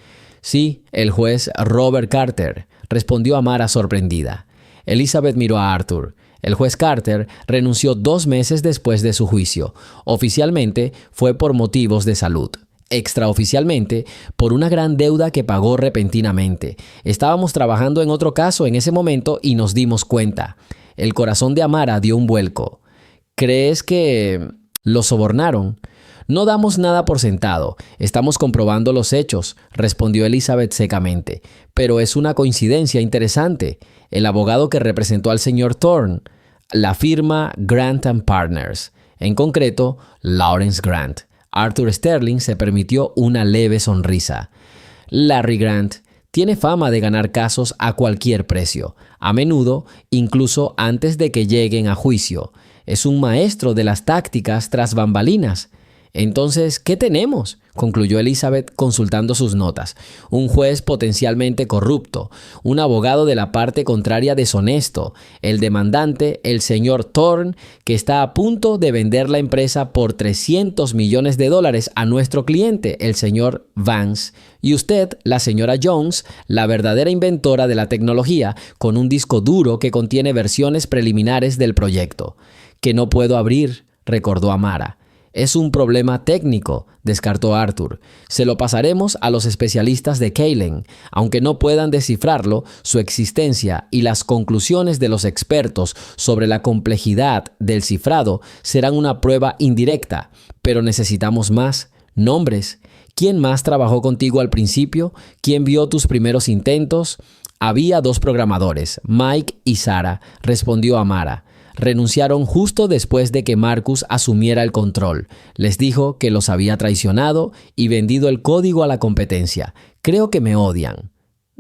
«Sí, el juez Robert Carter», respondió Amara sorprendida. Elizabeth miró a Arthur. El juez Carter renunció 2 meses después de su juicio. Oficialmente fue por motivos de salud. Extraoficialmente, por una gran deuda que pagó repentinamente. Estábamos trabajando en otro caso en ese momento y nos dimos cuenta. El corazón de Amara dio un vuelco. ¿Crees que lo sobornaron? No damos nada por sentado. Estamos comprobando los hechos, respondió Elizabeth secamente. Pero es una coincidencia interesante. El abogado que representó al señor Thorne, la firma Grant & Partners, en concreto, Lawrence Grant. Arthur Sterling se permitió una leve sonrisa. Larry Grant tiene fama de ganar casos a cualquier precio, a menudo incluso antes de que lleguen a juicio. Es un maestro de las tácticas tras bambalinas. Entonces, ¿qué tenemos?, concluyó Elizabeth consultando sus notas. Un juez potencialmente corrupto, un abogado de la parte contraria deshonesto, el demandante, el señor Thorne, que está a punto de vender la empresa por $300 millones a nuestro cliente, el señor Vance, y usted, la señora Jones, la verdadera inventora de la tecnología, con un disco duro que contiene versiones preliminares del proyecto. Que no puedo abrir, recordó Amara. Es un problema técnico, descartó Arthur. Se lo pasaremos a los especialistas de Kaylen. Aunque no puedan descifrarlo, su existencia y las conclusiones de los expertos sobre la complejidad del cifrado serán una prueba indirecta. Pero necesitamos más nombres. ¿Quién más trabajó contigo al principio? ¿Quién vio tus primeros intentos? Había 2 programadores, Mike y Sarah, respondió Amara. Renunciaron justo después de que Marcus asumiera el control. Les dijo que los había traicionado y vendido el código a la competencia. Creo que me odian.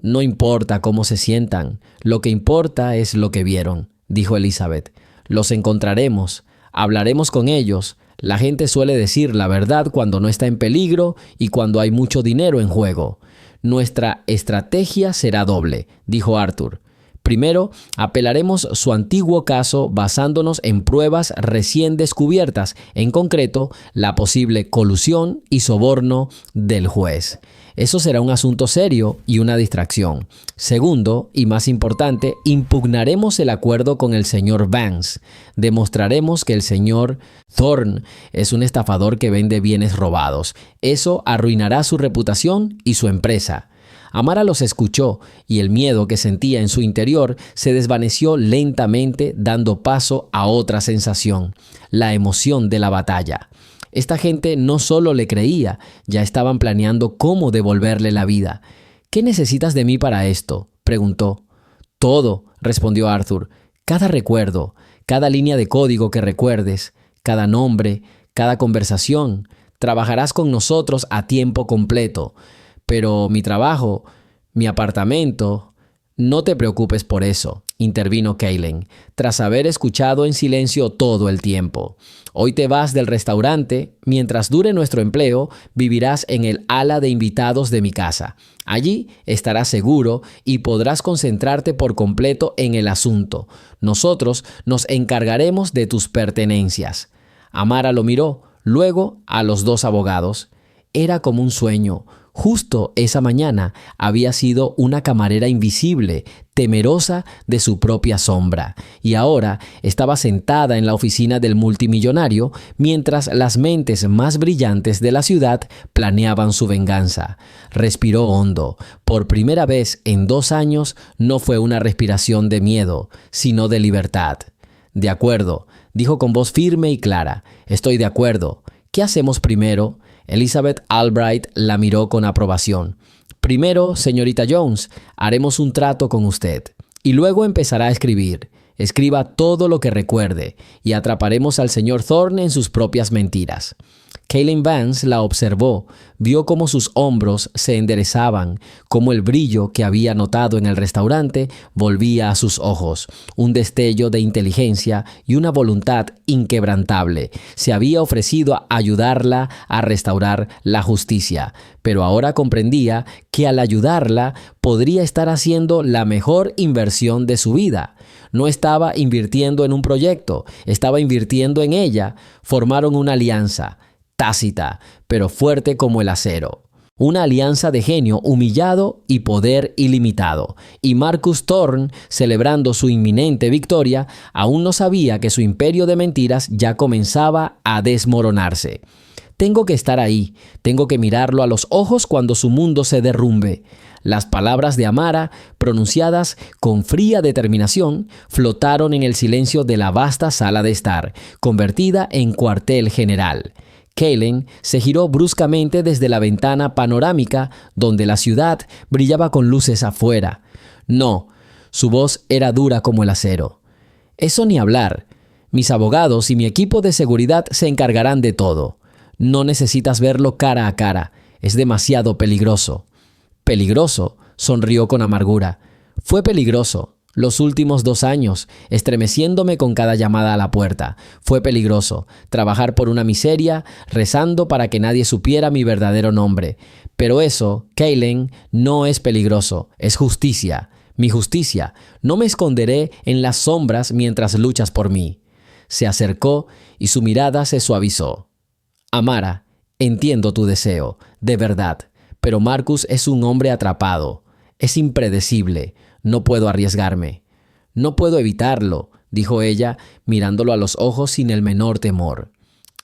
No importa cómo se sientan. Lo que importa es lo que vieron, dijo Elizabeth. Los encontraremos. Hablaremos con ellos. La gente suele decir la verdad cuando no está en peligro y cuando hay mucho dinero en juego. Nuestra estrategia será doble, dijo Arthur. Primero, apelaremos su antiguo caso basándonos en pruebas recién descubiertas, en concreto, la posible colusión y soborno del juez. Eso será un asunto serio y una distracción. Segundo, y más importante, impugnaremos el acuerdo con el señor Vance. Demostraremos que el señor Thorne es un estafador que vende bienes robados. Eso arruinará su reputación y su empresa. Amara los escuchó y el miedo que sentía en su interior se desvaneció lentamente, dando paso a otra sensación, la emoción de la batalla. Esta gente no solo le creía, ya estaban planeando cómo devolverle la vida. ¿Qué necesitas de mí para esto?, preguntó. Todo, respondió Arthur. Cada recuerdo, cada línea de código que recuerdes, cada nombre, cada conversación. Trabajarás con nosotros a tiempo completo. Pero mi trabajo, mi apartamento... No te preocupes por eso, intervino Kaylen, tras haber escuchado en silencio todo el tiempo. Hoy te vas del restaurante. Mientras dure nuestro empleo, vivirás en el ala de invitados de mi casa. Allí estarás seguro y podrás concentrarte por completo en el asunto. Nosotros nos encargaremos de tus pertenencias. Amara lo miró, luego a los 2 abogados. Era como un sueño. Justo esa mañana había sido una camarera invisible, temerosa de su propia sombra, y ahora estaba sentada en la oficina del multimillonario mientras las mentes más brillantes de la ciudad planeaban su venganza. Respiró hondo. Por primera vez en 2 años no fue una respiración de miedo, sino de libertad. De acuerdo, dijo con voz firme y clara. Estoy de acuerdo. ¿Qué hacemos primero? Elizabeth Albright la miró con aprobación. Primero, señorita Jones, haremos un trato con usted. Y luego empezará a escribir. Escriba todo lo que recuerde y atraparemos al señor Thorne en sus propias mentiras. Kaylen Vance la observó, vio cómo sus hombros se enderezaban, cómo el brillo que había notado en el restaurante volvía a sus ojos. Un destello de inteligencia y una voluntad inquebrantable. Se había ofrecido a ayudarla a restaurar la justicia, pero ahora comprendía que al ayudarla podría estar haciendo la mejor inversión de su vida. No estaba invirtiendo en un proyecto, estaba invirtiendo en ella. Formaron una alianza tácita, pero fuerte como el acero. Una alianza de genio humillado y poder ilimitado. Y Marcus Thorne, celebrando su inminente victoria, aún no sabía que su imperio de mentiras ya comenzaba a desmoronarse. Tengo que estar ahí, tengo que mirarlo a los ojos cuando su mundo se derrumbe. Las palabras de Amara, pronunciadas con fría determinación, flotaron en el silencio de la vasta sala de estar, convertida en cuartel general. Kaelin se giró bruscamente desde la ventana panorámica donde la ciudad brillaba con luces afuera. No, su voz era dura como el acero. Eso ni hablar. Mis abogados y mi equipo de seguridad se encargarán de todo. No necesitas verlo cara a cara. Es demasiado peligroso. ¿Peligroso?, sonrió con amargura. Fue peligroso. Los últimos 2 años, estremeciéndome con cada llamada a la puerta. Fue peligroso trabajar por una miseria, rezando para que nadie supiera mi verdadero nombre. Pero eso, Kaelin, no es peligroso, es justicia. Mi justicia. No me esconderé en las sombras mientras luchas por mí. Se acercó y su mirada se suavizó. Amara, entiendo tu deseo, de verdad, pero Marcus es un hombre atrapado. Es impredecible. No puedo arriesgarme. No puedo evitarlo, dijo ella, mirándolo a los ojos sin el menor temor.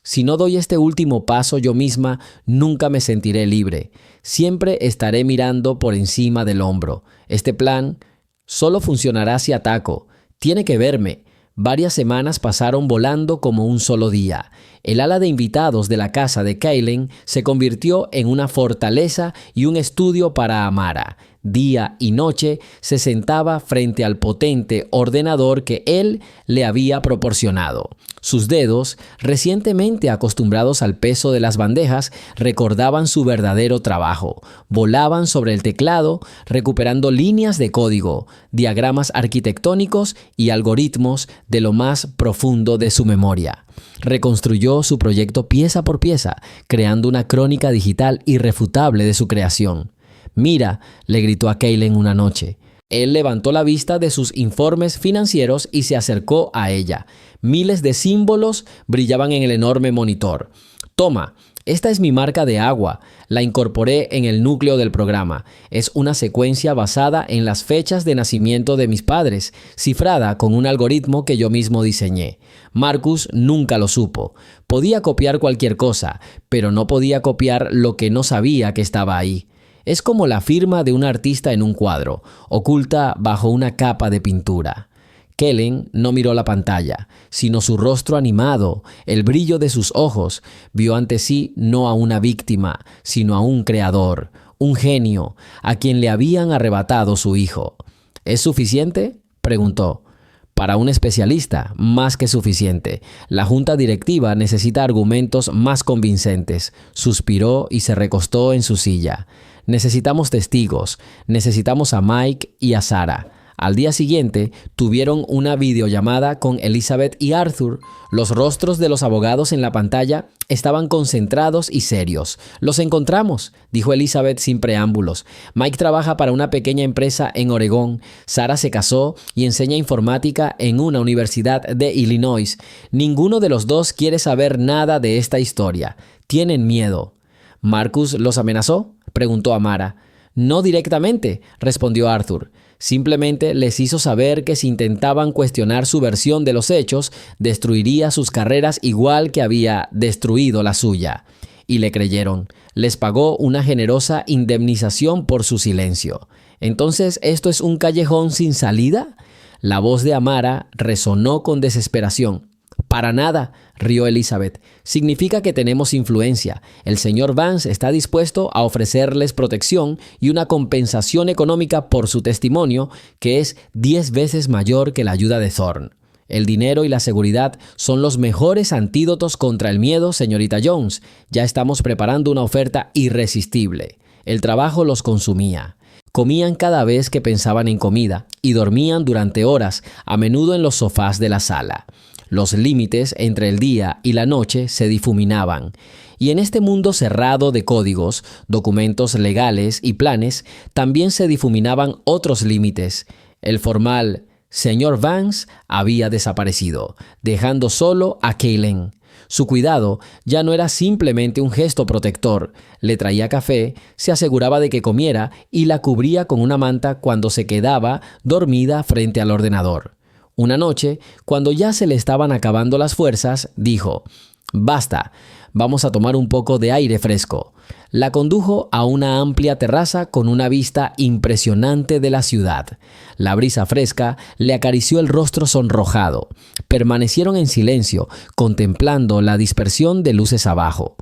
Si no doy este último paso yo misma, nunca me sentiré libre. Siempre estaré mirando por encima del hombro. Este plan solo funcionará si ataco. Tiene que verme. Varias semanas pasaron volando como un solo día. El ala de invitados de la casa de Kaelin se convirtió en una fortaleza y un estudio para Amara. Día y noche se sentaba frente al potente ordenador que él le había proporcionado. Sus dedos, recientemente acostumbrados al peso de las bandejas, recordaban su verdadero trabajo. Volaban sobre el teclado, recuperando líneas de código, diagramas arquitectónicos y algoritmos de lo más profundo de su memoria. Reconstruyó su proyecto pieza por pieza, creando una crónica digital irrefutable de su creación. «Mira», le gritó a Kaelin una noche. Él levantó la vista de sus informes financieros y se acercó a ella. Miles de símbolos brillaban en el enorme monitor. «Toma, esta es mi marca de agua. La incorporé en el núcleo del programa. Es una secuencia basada en las fechas de nacimiento de mis padres, cifrada con un algoritmo que yo mismo diseñé. Marcus nunca lo supo. Podía copiar cualquier cosa, pero no podía copiar lo que no sabía que estaba ahí. Es como la firma de un artista en un cuadro, oculta bajo una capa de pintura». Kaelin no miró la pantalla, sino su rostro animado, el brillo de sus ojos. Vio ante sí no a una víctima, sino a un creador, un genio, a quien le habían arrebatado su hijo. ¿Es suficiente?, preguntó. Para un especialista, más que suficiente. La junta directiva necesita argumentos más convincentes. Suspiró y se recostó en su silla. Necesitamos testigos. Necesitamos a Mike y a Sarah. Al día siguiente, tuvieron una videollamada con Elizabeth y Arthur. Los rostros de los abogados en la pantalla estaban concentrados y serios. «Los encontramos», dijo Elizabeth sin preámbulos. «Mike trabaja para una pequeña empresa en Oregón. Sarah se casó y enseña informática en una universidad de Illinois. Ninguno de los dos quiere saber nada de esta historia. Tienen miedo». «¿Marcus los amenazó?», preguntó Amara. «No directamente», respondió Arthur. Simplemente les hizo saber que si intentaban cuestionar su versión de los hechos, destruiría sus carreras igual que había destruido la suya. Y le creyeron. Les pagó una generosa indemnización por su silencio. ¿Entonces esto es un callejón sin salida? La voz de Amara resonó con desesperación. «Para nada», rió Elizabeth. «Significa que tenemos influencia. El señor Vance está dispuesto a ofrecerles protección y una compensación económica por su testimonio, que es 10 veces mayor que la ayuda de Thorne. El dinero y la seguridad son los mejores antídotos contra el miedo, señorita Jones. Ya estamos preparando una oferta irresistible». El trabajo los consumía. Comían cada vez que pensaban en comida y dormían durante horas, a menudo en los sofás de la sala. Los límites entre el día y la noche se difuminaban. Y en este mundo cerrado de códigos, documentos legales y planes, también se difuminaban otros límites. El formal «Señor Vance» había desaparecido, dejando solo a Kaelin. Su cuidado ya no era simplemente un gesto protector. Le traía café, se aseguraba de que comiera y la cubría con una manta cuando se quedaba dormida frente al ordenador. Una noche, cuando ya se le estaban acabando las fuerzas, dijo: «Basta, vamos a tomar un poco de aire fresco». La condujo a una amplia terraza con una vista impresionante de la ciudad. La brisa fresca le acarició el rostro sonrojado. Permanecieron en silencio, contemplando la dispersión de luces abajo.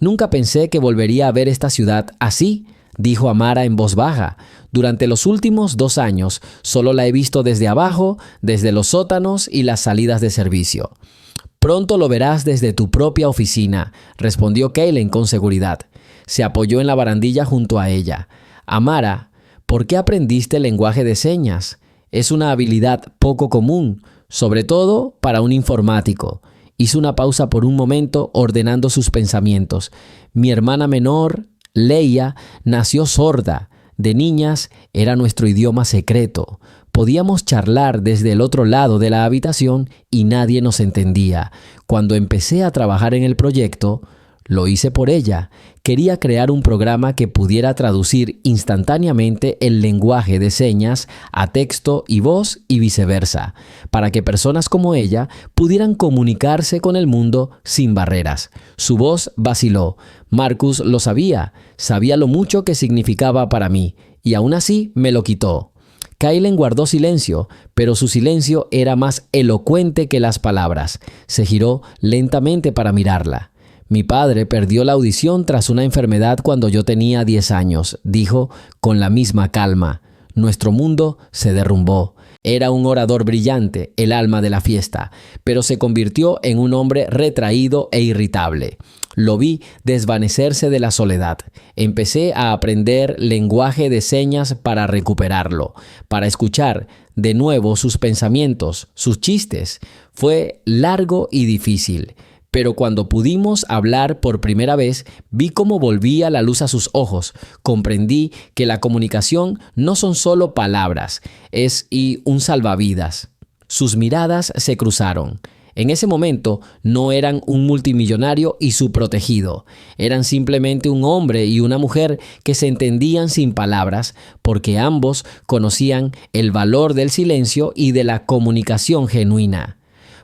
«Nunca pensé que volvería a ver esta ciudad así», dijo Amara en voz baja. «Durante los últimos 2 años solo la he visto desde abajo, desde los sótanos y las salidas de servicio». «Pronto lo verás desde tu propia oficina», respondió Kaylen con seguridad. Se apoyó en la barandilla junto a ella. «Amara, ¿por qué aprendiste el lenguaje de señas? Es una habilidad poco común, sobre todo para un informático». Hizo una pausa por un momento, ordenando sus pensamientos. «Mi hermana menor, Leia, nació sorda. De niñas era nuestro idioma secreto. Podíamos charlar desde el otro lado de la habitación y nadie nos entendía. Cuando empecé a trabajar en el proyecto, lo hice por ella. Quería crear un programa que pudiera traducir instantáneamente el lenguaje de señas a texto y voz y viceversa, para que personas como ella pudieran comunicarse con el mundo sin barreras». Su voz vaciló. Marcus lo sabía lo mucho que significaba para mí, y aún así me lo quitó. Kaylen guardó silencio, pero su silencio era más elocuente que las palabras. Se giró lentamente para mirarla. «Mi padre perdió la audición tras una enfermedad cuando yo tenía 10 años», dijo con la misma calma. «Nuestro mundo se derrumbó. Era un orador brillante, el alma de la fiesta, pero se convirtió en un hombre retraído e irritable. Lo vi desvanecerse de la soledad. Empecé a aprender lenguaje de señas para recuperarlo, para escuchar de nuevo sus pensamientos, sus chistes. Fue largo y difícil. Pero cuando pudimos hablar por primera vez, vi cómo volvía la luz a sus ojos. Comprendí que la comunicación no son solo palabras, es un salvavidas». Sus miradas se cruzaron. En ese momento no eran un multimillonario y su protegido. Eran simplemente un hombre y una mujer que se entendían sin palabras, porque ambos conocían el valor del silencio y de la comunicación genuina.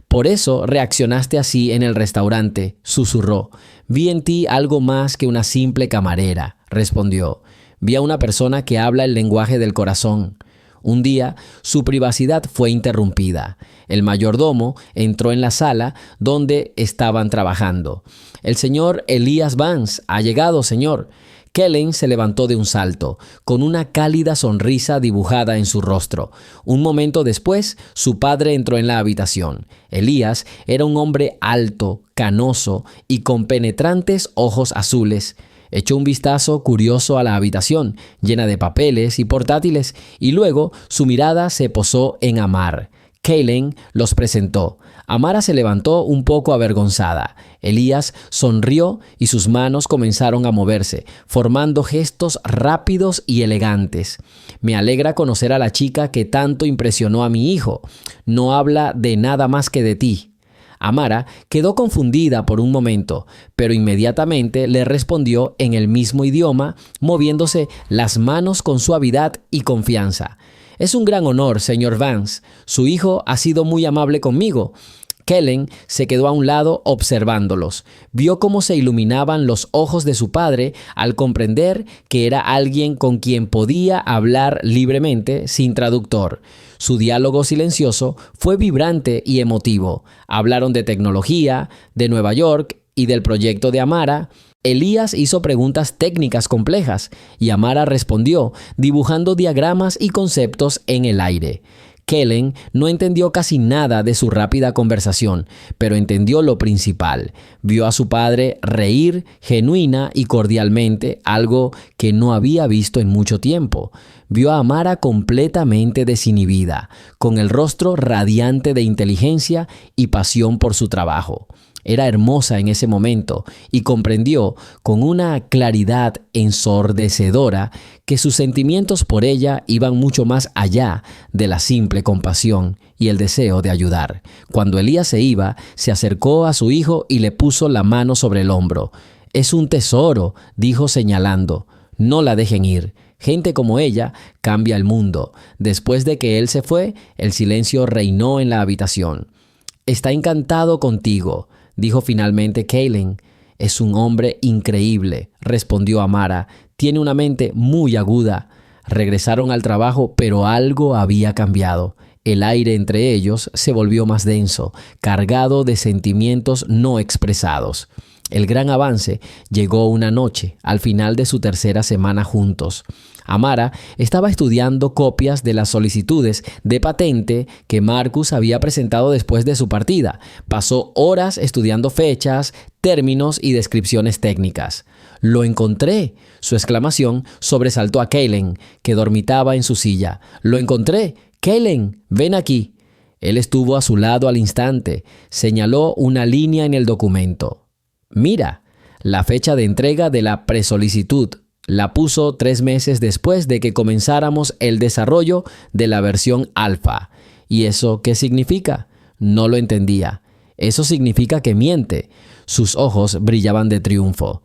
«Por eso reaccionaste así en el restaurante», susurró. «Vi en ti algo más que una simple camarera», respondió. «Vi a una persona que habla el lenguaje del corazón». Un día, su privacidad fue interrumpida. El mayordomo entró en la sala donde estaban trabajando. «El señor Elias Vance ha llegado, señor». Kaylen se levantó de un salto, con una cálida sonrisa dibujada en su rostro. Un momento después, su padre entró en la habitación. Elías era un hombre alto, canoso y con penetrantes ojos azules. Echó un vistazo curioso a la habitación, llena de papeles y portátiles, y luego su mirada se posó en Amar. Kaylen los presentó. Amara se levantó un poco avergonzada. Elías sonrió y sus manos comenzaron a moverse, formando gestos rápidos y elegantes. «Me alegra conocer a la chica que tanto impresionó a mi hijo. No habla de nada más que de ti». Amara quedó confundida por un momento, pero inmediatamente le respondió en el mismo idioma, moviéndose las manos con suavidad y confianza. «Es un gran honor, señor Vance. Su hijo ha sido muy amable conmigo». Kaylen se quedó a un lado observándolos. Vio cómo se iluminaban los ojos de su padre al comprender que era alguien con quien podía hablar libremente sin traductor. Su diálogo silencioso fue vibrante y emotivo. Hablaron de tecnología, de Nueva York y del proyecto de Amara. Elías hizo preguntas técnicas complejas y Amara respondió, dibujando diagramas y conceptos en el aire. Kaylen no entendió casi nada de su rápida conversación, pero entendió lo principal. Vio a su padre reír genuina y cordialmente, algo que no había visto en mucho tiempo. Vio a Amara completamente desinhibida, con el rostro radiante de inteligencia y pasión por su trabajo. Era hermosa en ese momento y comprendió con una claridad ensordecedora que sus sentimientos por ella iban mucho más allá de la simple compasión y el deseo de ayudar. Cuando Elías se iba, se acercó a su hijo y le puso la mano sobre el hombro. «Es un tesoro», dijo señalando. «No la dejen ir. Gente como ella cambia el mundo». Después de que él se fue, el silencio reinó en la habitación. «Está encantado contigo», dijo finalmente Kaylin. «Es un hombre increíble», respondió Amara. «Tiene una mente muy aguda». Regresaron al trabajo, pero algo había cambiado. El aire entre ellos se volvió más denso, cargado de sentimientos no expresados. El gran avance llegó una noche, al final de su tercera semana juntos. Amara estaba estudiando copias de las solicitudes de patente que Marcus había presentado después de su partida. Pasó horas estudiando fechas, términos y descripciones técnicas. «¡Lo encontré!», su exclamación sobresaltó a Kaylin, que dormitaba en su silla. «¡Lo encontré! Kaylin, ven aquí». Él estuvo a su lado al instante. Señaló una línea en el documento. «Mira, la fecha de entrega de la presolicitud. La puso 3 meses después de que comenzáramos el desarrollo de la versión alfa». «¿Y eso qué significa?». No lo entendía. «Eso significa que miente». Sus ojos brillaban de triunfo.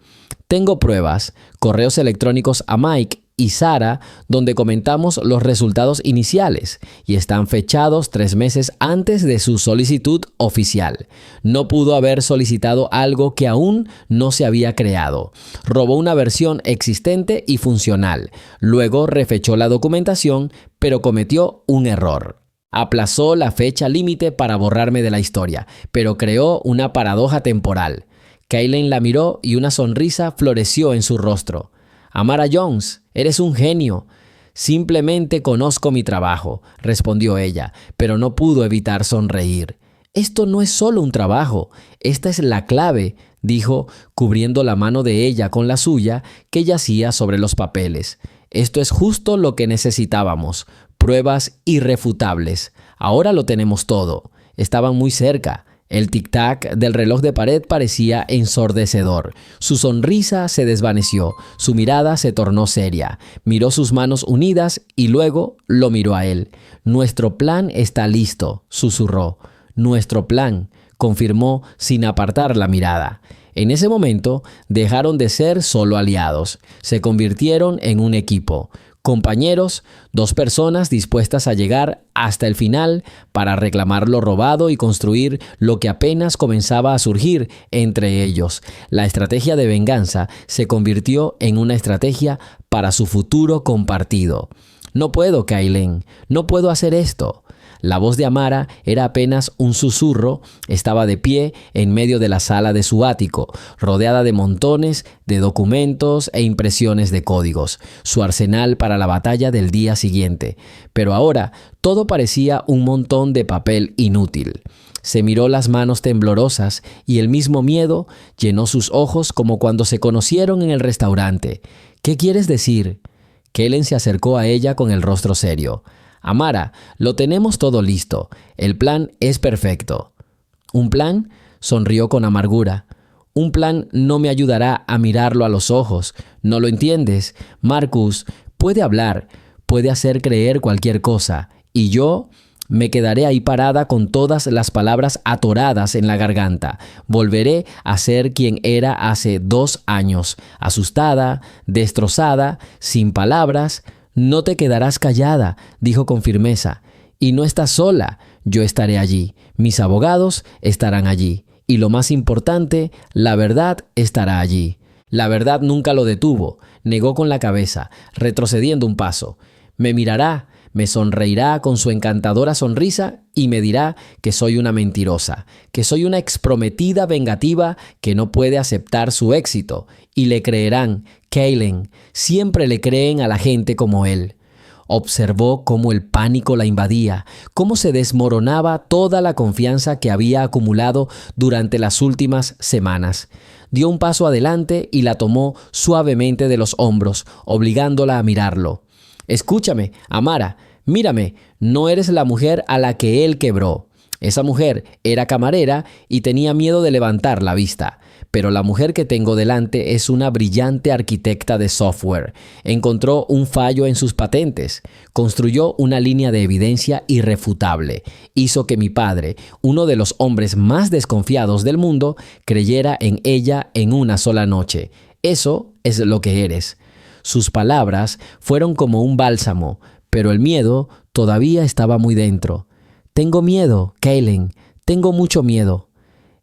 «Tengo pruebas, correos electrónicos a Mike y Sara, donde comentamos los resultados iniciales, y están fechados 3 meses antes de su solicitud oficial. No pudo haber solicitado algo que aún no se había creado. Robó una versión existente y funcional. Luego refechó la documentación, pero cometió un error. Aplazó la fecha límite para borrarme de la historia, pero creó una paradoja temporal». Kaylin la miró y una sonrisa floreció en su rostro. «Amara Jones, eres un genio». «Simplemente conozco mi trabajo», respondió ella, pero no pudo evitar sonreír. «Esto no es solo un trabajo, esta es la clave», dijo, cubriendo la mano de ella con la suya que yacía sobre los papeles. «Esto es justo lo que necesitábamos, pruebas irrefutables. Ahora lo tenemos todo». Estaban muy cerca. El tic-tac del reloj de pared parecía ensordecedor. Su sonrisa se desvaneció, su mirada se tornó seria. Miró sus manos unidas y luego lo miró a él. «Nuestro plan está listo», susurró. «Nuestro plan», confirmó sin apartar la mirada. En ese momento dejaron de ser solo aliados. Se convirtieron en un equipo. Compañeros, 2 personas dispuestas a llegar hasta el final para reclamar lo robado y construir lo que apenas comenzaba a surgir entre ellos. La estrategia de venganza se convirtió en una estrategia para su futuro compartido. «No puedo, Kaylin, no puedo hacer esto». La voz de Amara era apenas un susurro. Estaba de pie en medio de la sala de su ático, rodeada de montones de documentos e impresiones de códigos, su arsenal para la batalla del día siguiente. Pero ahora todo parecía un montón de papel inútil. Se miró las manos temblorosas y el mismo miedo llenó sus ojos como cuando se conocieron en el restaurante. «¿Qué quieres decir?». Kellen se acercó a ella con el rostro serio. «Amara, lo tenemos todo listo. El plan es perfecto». «¿Un plan?», sonrió con amargura. «Un plan no me ayudará a mirarlo a los ojos. ¿No lo entiendes? Marcus puede hablar, puede hacer creer cualquier cosa. Y yo me quedaré ahí parada con todas las palabras atoradas en la garganta. Volveré a ser quien era hace 2 años, asustada, destrozada, sin palabras». «No te quedarás callada», dijo con firmeza. «Y no estás sola, yo estaré allí. Mis abogados estarán allí. Y lo más importante, la verdad estará allí». La verdad nunca lo detuvo. Negó con la cabeza, retrocediendo un paso. «Me mirará, me sonreirá con su encantadora sonrisa y me dirá que soy una mentirosa, que soy una exprometida vengativa que no puede aceptar su éxito. Y le creerán. Kaylin, siempre le creen a la gente como él». Observó cómo el pánico la invadía, cómo se desmoronaba toda la confianza que había acumulado durante las últimas semanas. Dio un paso adelante y la tomó suavemente de los hombros, obligándola a mirarlo. «Escúchame, Amara, mírame, no eres la mujer a la que él quebró. Esa mujer era camarera y tenía miedo de levantar la vista. Pero la mujer que tengo delante es una brillante arquitecta de software. Encontró un fallo en sus patentes. Construyó una línea de evidencia irrefutable. Hizo que mi padre, uno de los hombres más desconfiados del mundo, creyera en ella en una sola noche. Eso es lo que eres. Sus palabras fueron como un bálsamo, pero el miedo todavía estaba muy dentro. Tengo miedo, Kaylin. Tengo mucho miedo.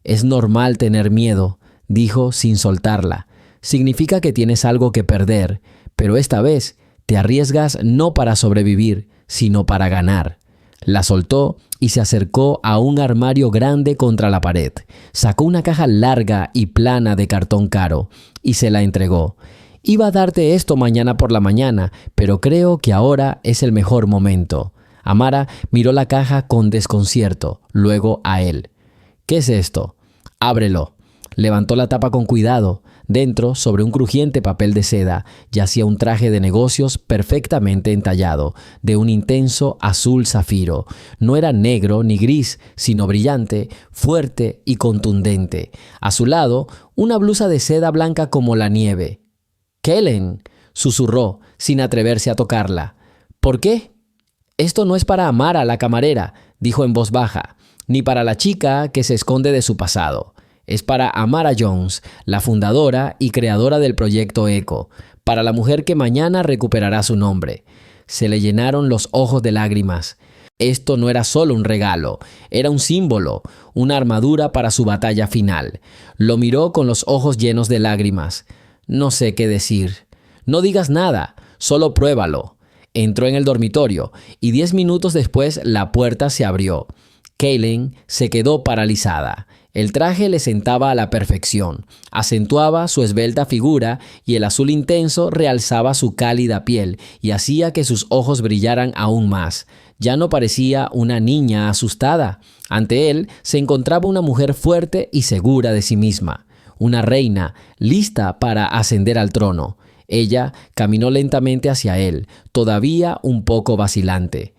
Es normal tener miedo, dijo sin soltarla. Significa que tienes algo que perder, pero esta vez te arriesgas no para sobrevivir, sino para ganar. La soltó y se acercó a un armario grande contra la pared. Sacó una caja larga y plana de cartón caro y se la entregó. Iba a darte esto mañana por la mañana, pero creo que ahora es el mejor momento. Amara miró la caja con desconcierto, luego a él. ¿Qué es esto? Ábrelo. Levantó la tapa con cuidado. Dentro, sobre un crujiente papel de seda, yacía un traje de negocios perfectamente entallado, de un intenso azul zafiro. No era negro ni gris, sino brillante, fuerte y contundente. A su lado, una blusa de seda blanca como la nieve. «Kellen», susurró, sin atreverse a tocarla. «¿Por qué?» «Esto no es para Amara, la camarera», dijo en voz baja, «ni para la chica que se esconde de su pasado. Es para Amara Jones, la fundadora y creadora del proyecto ECHO, para la mujer que mañana recuperará su nombre». Se le llenaron los ojos de lágrimas. Esto no era solo un regalo, era un símbolo, una armadura para su batalla final. Lo miró con los ojos llenos de lágrimas. «No sé qué decir». «No digas nada, solo pruébalo». Entró en el dormitorio y 10 minutos después la puerta se abrió. Kaylin se quedó paralizada. El traje le sentaba a la perfección, acentuaba su esbelta figura y el azul intenso realzaba su cálida piel y hacía que sus ojos brillaran aún más. Ya no parecía una niña asustada. Ante él se encontraba una mujer fuerte y segura de sí misma, una reina lista para ascender al trono. Ella caminó lentamente hacia él, todavía un poco vacilante.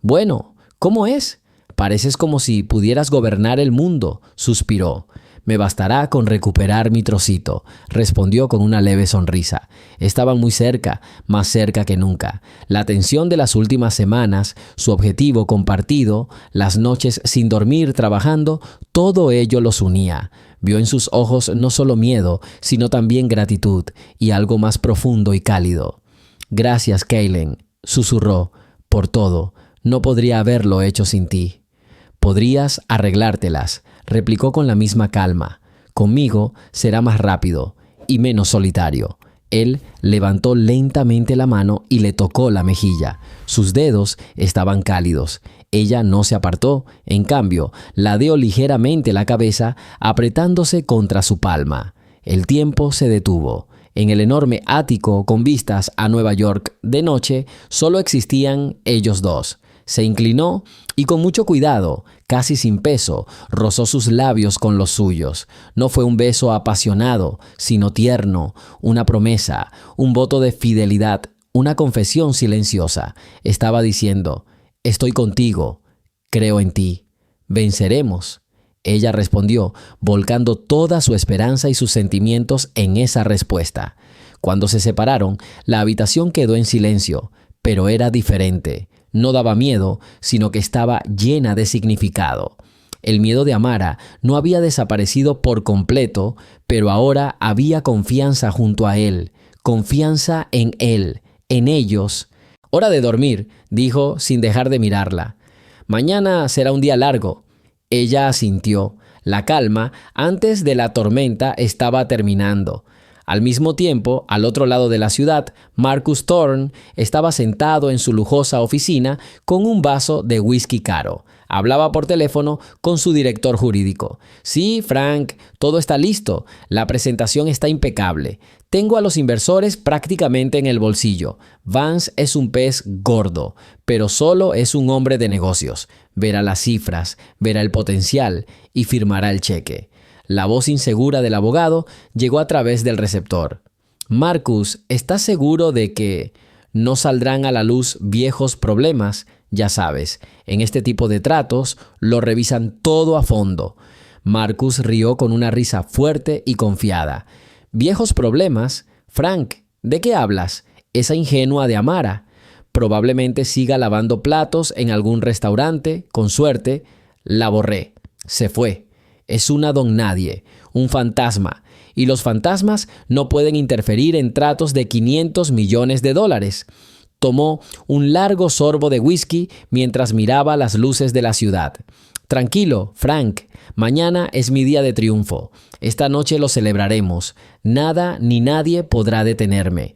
«Bueno, ¿cómo es? Pareces como si pudieras gobernar el mundo», suspiró. «Me bastará con recuperar mi trocito», respondió con una leve sonrisa. Estaban muy cerca, más cerca que nunca. La tensión de las últimas semanas, su objetivo compartido, las noches sin dormir trabajando, todo ello los unía. Vio en sus ojos no solo miedo, sino también gratitud y algo más profundo y cálido. «Gracias, Kaylin», susurró, «por todo. No podría haberlo hecho sin ti». «Podrías arreglártelas», replicó con la misma calma. «Conmigo será más rápido y menos solitario». Él levantó lentamente la mano y le tocó la mejilla. Sus dedos estaban cálidos. Ella no se apartó, en cambio, ladeó ligeramente la cabeza, apretándose contra su palma. El tiempo se detuvo. En el enorme ático con vistas a Nueva York de noche, solo existían ellos dos. Se inclinó y con mucho cuidado, casi sin peso, rozó sus labios con los suyos. No fue un beso apasionado, sino tierno, una promesa, un voto de fidelidad, una confesión silenciosa. Estaba diciendo: «Estoy contigo, creo en ti, venceremos». Ella respondió, volcando toda su esperanza y sus sentimientos en esa respuesta. Cuando se separaron, la habitación quedó en silencio, pero era diferente. No daba miedo, sino que estaba llena de significado. El miedo de Amara no había desaparecido por completo, pero ahora había confianza junto a él, confianza en él, en ellos. «Hora de dormir», dijo sin dejar de mirarla. «Mañana será un día largo». Ella asintió. La calma antes de la tormenta estaba terminando. Al mismo tiempo, al otro lado de la ciudad, Marcus Thorne estaba sentado en su lujosa oficina con un vaso de whisky caro. Hablaba por teléfono con su director jurídico. «Sí, Frank, todo está listo. La presentación está impecable. Tengo a los inversores prácticamente en el bolsillo. Vance es un pez gordo, pero solo es un hombre de negocios. Verá las cifras, verá el potencial y firmará el cheque». La voz insegura del abogado llegó a través del receptor. «Marcus, ¿estás seguro de que...?» no saldrán a la luz viejos problemas. Ya sabes, en este tipo de tratos lo revisan todo a fondo. Marcus rió con una risa fuerte y confiada. ¿Viejos problemas? Frank, ¿de qué hablas? Esa ingenua de Amara. Probablemente siga lavando platos en algún restaurante. Con suerte, la borré. Se fue. Es una don nadie, un fantasma. Y los fantasmas no pueden interferir en tratos de $500 millones. Tomó un largo sorbo de whisky mientras miraba las luces de la ciudad. Tranquilo, Frank. Mañana es mi día de triunfo. Esta noche lo celebraremos. Nada ni nadie podrá detenerme.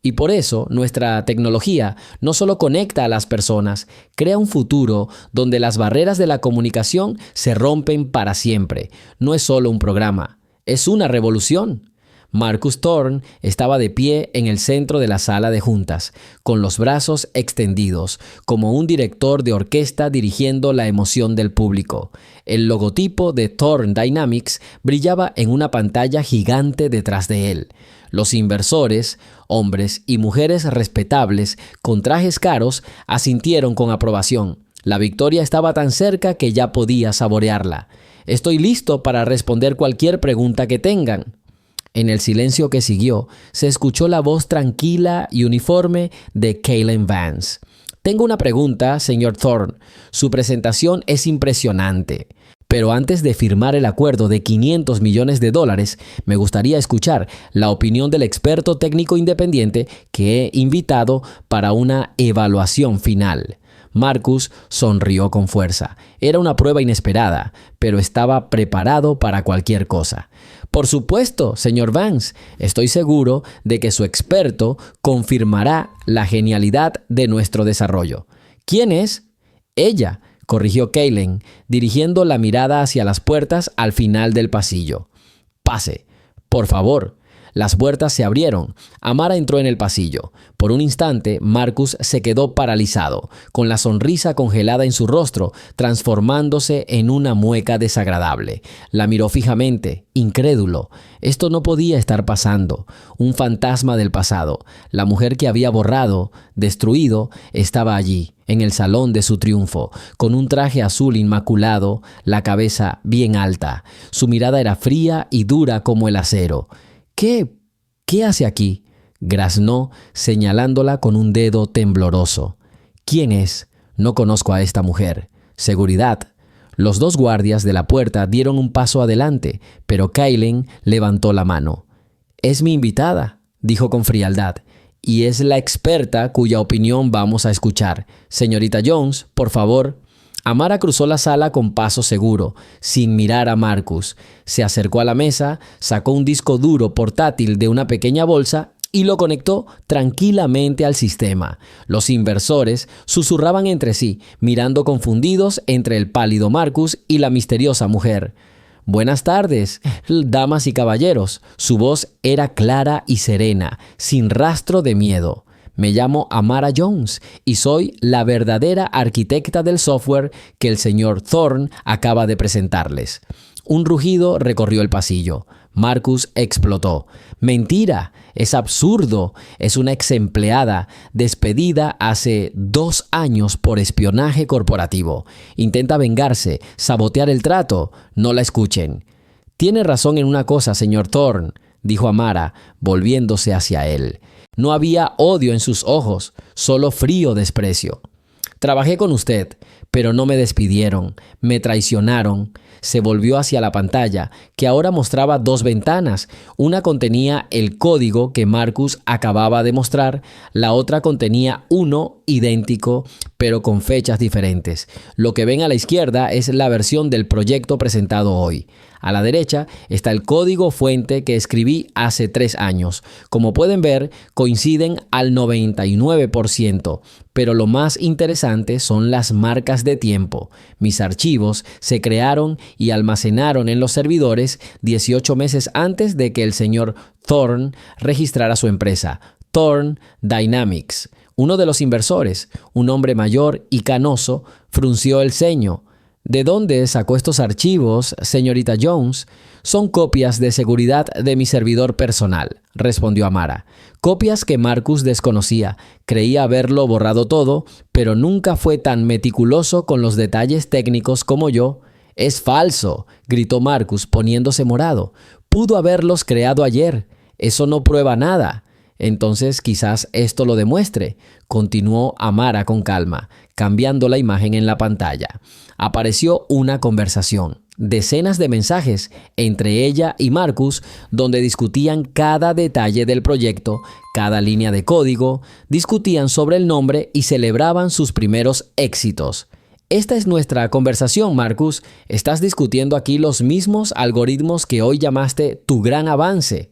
Y por eso nuestra tecnología no solo conecta a las personas, crea un futuro donde las barreras de la comunicación se rompen para siempre. No es solo un programa, es una revolución. Marcus Thorne estaba de pie en el centro de la sala de juntas, con los brazos extendidos, como un director de orquesta dirigiendo la emoción del público. El logotipo de Thorne Dynamics brillaba en una pantalla gigante detrás de él. Los inversores, hombres y mujeres respetables con trajes caros, asintieron con aprobación. La victoria estaba tan cerca que ya podía saborearla. Estoy listo para responder cualquier pregunta que tengan. En el silencio que siguió, se escuchó la voz tranquila y uniforme de Kaylen Vance. Tengo una pregunta, señor Thorne. Su presentación es impresionante. Pero antes de firmar el acuerdo de $500 millones, me gustaría escuchar la opinión del experto técnico independiente que he invitado para una evaluación final. Marcus sonrió con fuerza. Era una prueba inesperada, pero estaba preparado para cualquier cosa. Por supuesto, señor Vance, estoy seguro de que su experto confirmará la genialidad de nuestro desarrollo. ¿Quién es? Ella, corrigió Kaylen, dirigiendo la mirada hacia las puertas al final del pasillo. Pase, por favor. Las puertas se abrieron. Amara entró en el pasillo. Por un instante, Marcus se quedó paralizado, con la sonrisa congelada en su rostro, transformándose en una mueca desagradable. La miró fijamente, incrédulo. Esto no podía estar pasando. Un fantasma del pasado. La mujer que había borrado, destruido, estaba allí, en el salón de su triunfo, con un traje azul inmaculado, la cabeza bien alta. Su mirada era fría y dura como el acero. ¿Qué hace aquí?, graznó, señalándola con un dedo tembloroso. ¿Quién es? No conozco a esta mujer. Seguridad. Los dos guardias de la puerta dieron un paso adelante, pero Kaylen levantó la mano. Es mi invitada, dijo con frialdad, y es la experta cuya opinión vamos a escuchar. Señorita Jones, por favor. Amara cruzó la sala con paso seguro, sin mirar a Marcus. Se acercó a la mesa, sacó un disco duro portátil de una pequeña bolsa y lo conectó tranquilamente al sistema. Los inversores susurraban entre sí, mirando confundidos entre el pálido Marcus y la misteriosa mujer. Buenas tardes, damas y caballeros. Su voz era clara y serena, sin rastro de miedo. Me llamo Amara Jones y soy la verdadera arquitecta del software que el señor Thorne acaba de presentarles. Un rugido recorrió el pasillo. Marcus explotó. ¡Mentira! Es absurdo. Es una ex empleada despedida hace 2 años por espionaje corporativo. Intenta vengarse, sabotear el trato. No la escuchen. Tiene razón en una cosa, señor Thorne, dijo Amara, volviéndose hacia él. No había odio en sus ojos, solo frío desprecio. Trabajé con usted, pero no me despidieron, me traicionaron. Se volvió hacia la pantalla, que ahora mostraba 2 ventanas. Una contenía el código que Marcus acababa de mostrar, la otra contenía uno idéntico, pero con fechas diferentes. Lo que ven a la izquierda es la versión del proyecto presentado hoy. A la derecha está el código fuente que escribí hace 3 años. Como pueden ver, coinciden al 99%, pero lo más interesante son las marcas de tiempo. Mis archivos se crearon y almacenaron en los servidores 18 meses antes de que el señor Thorne registrara su empresa, Thorne Dynamics. Uno de los inversores, un hombre mayor y canoso, frunció el ceño. ¿De dónde sacó estos archivos, señorita Jones? Son copias de seguridad de mi servidor personal, respondió Amara. Copias que Marcus desconocía. Creía haberlo borrado todo, pero nunca fue tan meticuloso con los detalles técnicos como yo. «Es falso», gritó Marcus poniéndose morado. «Pudo haberlos creado ayer. Eso no prueba nada». «Entonces quizás esto lo demuestre», continuó Amara con calma, cambiando la imagen en la pantalla. Apareció una conversación, decenas de mensajes entre ella y Marcus, donde discutían cada detalle del proyecto, cada línea de código, discutían sobre el nombre y celebraban sus primeros éxitos. «Esta es nuestra conversación, Marcus. Estás discutiendo aquí los mismos algoritmos que hoy llamaste tu gran avance».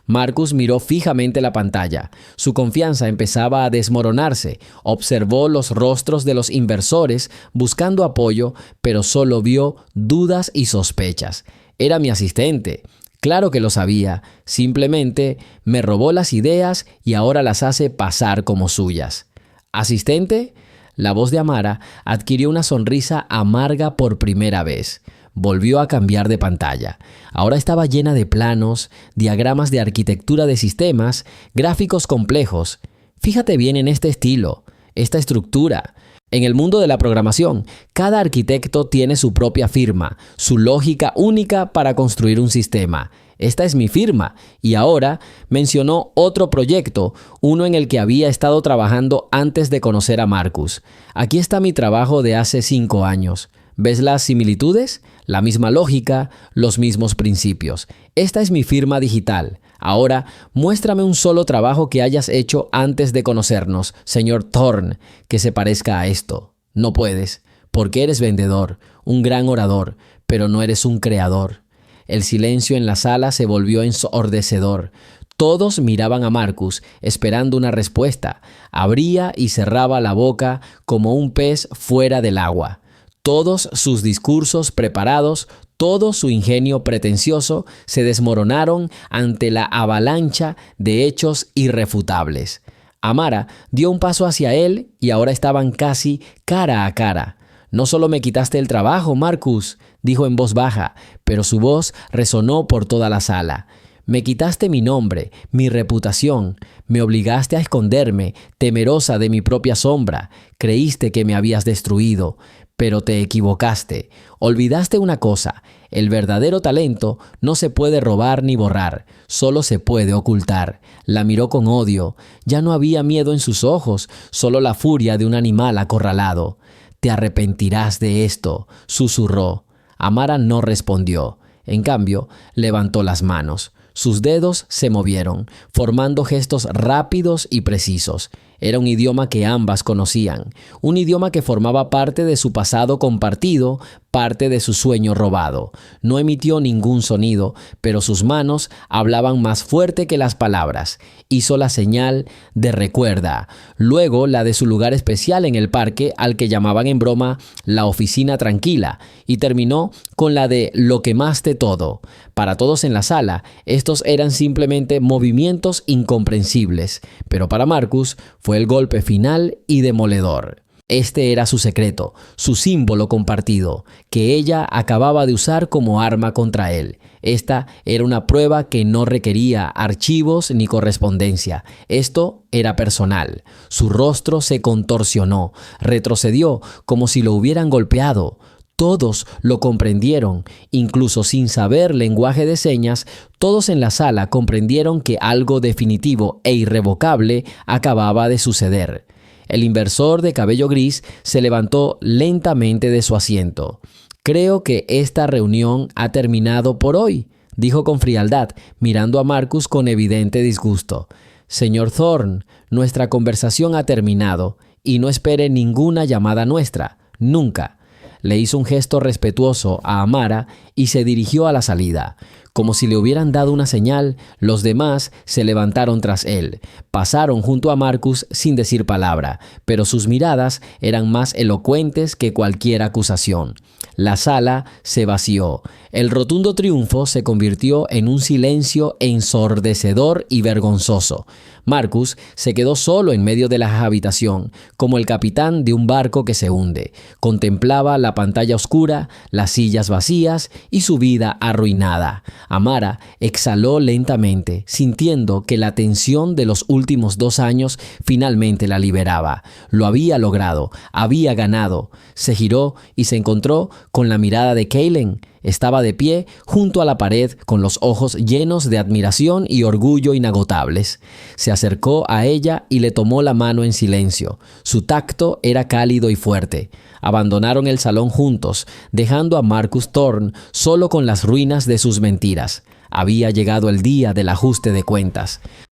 Marcus miró fijamente la pantalla. Su confianza empezaba a desmoronarse. Observó los rostros de los inversores buscando apoyo, pero solo vio dudas y sospechas. «Era mi asistente. Claro que lo sabía. Simplemente me robó las ideas y ahora las hace pasar como suyas». «¿Asistente?». La voz de Amara adquirió una sonrisa amarga por primera vez. Volvió a cambiar de pantalla. Ahora estaba llena de planos, diagramas de arquitectura de sistemas, gráficos complejos. «Fíjate bien en este estilo, esta estructura». En el mundo de la programación, cada arquitecto tiene su propia firma, su lógica única para construir un sistema. «Esta es mi firma». Y ahora mencionó otro proyecto, uno en el que había estado trabajando antes de conocer a Marcus. «Aquí está mi trabajo de hace 5 años. ¿Ves las similitudes? La misma lógica, los mismos principios. Esta es mi firma digital. Ahora, muéstrame un solo trabajo que hayas hecho antes de conocernos, señor Thorne, que se parezca a esto». «No puedes, porque eres vendedor, un gran orador, pero no eres un creador». El silencio en la sala se volvió ensordecedor. Todos miraban a Marcus, esperando una respuesta. Abría y cerraba la boca como un pez fuera del agua. Todos sus discursos preparados, todo su ingenio pretencioso se desmoronaron ante la avalancha de hechos irrefutables. Amara dio un paso hacia él y ahora estaban casi cara a cara. «No solo me quitaste el trabajo, Marcus», dijo en voz baja, pero su voz resonó por toda la sala. «Me quitaste mi nombre, mi reputación, me obligaste a esconderme, temerosa de mi propia sombra. Creíste que me habías destruido, pero te equivocaste. Olvidaste una cosa: el verdadero talento no se puede robar ni borrar, solo se puede ocultar». La miró con odio. Ya no había miedo en sus ojos, solo la furia de un animal acorralado. «Te arrepentirás de esto», susurró. Amara no respondió. En cambio, levantó las manos. Sus dedos se movieron, formando gestos rápidos y precisos. Era un idioma que ambas conocían, un idioma que formaba parte de su pasado compartido, parte de su sueño robado. No emitió ningún sonido, pero sus manos hablaban más fuerte que las palabras. Hizo la señal de recuerda, luego la de su lugar especial en el parque, al que llamaban en broma la oficina tranquila, y terminó con la de lo quemaste todo. Para todos en la sala, estos eran simplemente movimientos incomprensibles, pero para Marcus fue el golpe final y demoledor. Este era su secreto, su símbolo compartido, que ella acababa de usar como arma contra él. Esta era una prueba que no requería archivos ni correspondencia. Esto era personal. Su rostro se contorsionó, retrocedió como si lo hubieran golpeado. Todos lo comprendieron, incluso sin saber lenguaje de señas. Todos en la sala comprendieron que algo definitivo e irrevocable acababa de suceder. El inversor de cabello gris se levantó lentamente de su asiento. «Creo que esta reunión ha terminado por hoy», dijo con frialdad, mirando a Marcus con evidente disgusto. «Señor Thorne, nuestra conversación ha terminado y no espere ninguna llamada nuestra, nunca». Le hizo un gesto respetuoso a Amara y se dirigió a la salida. Como si le hubieran dado una señal, los demás se levantaron tras él. Pasaron junto a Marcus sin decir palabra, pero sus miradas eran más elocuentes que cualquier acusación. La sala se vació. El rotundo triunfo se convirtió en un silencio ensordecedor y vergonzoso. Marcus se quedó solo en medio de la habitación, como el capitán de un barco que se hunde. Contemplaba la pantalla oscura, las sillas vacías y su vida arruinada. Amara exhaló lentamente, sintiendo que la tensión de los últimos 2 años finalmente la liberaba. Lo había logrado, había ganado. Se giró y se encontró con la mirada de Kaylin. Estaba de pie junto a la pared con los ojos llenos de admiración y orgullo inagotables. Se acercó a ella y le tomó la mano en silencio. Su tacto era cálido y fuerte. Abandonaron el salón juntos, dejando a Marcus Thorne solo con las ruinas de sus mentiras. Había llegado el día del ajuste de cuentas.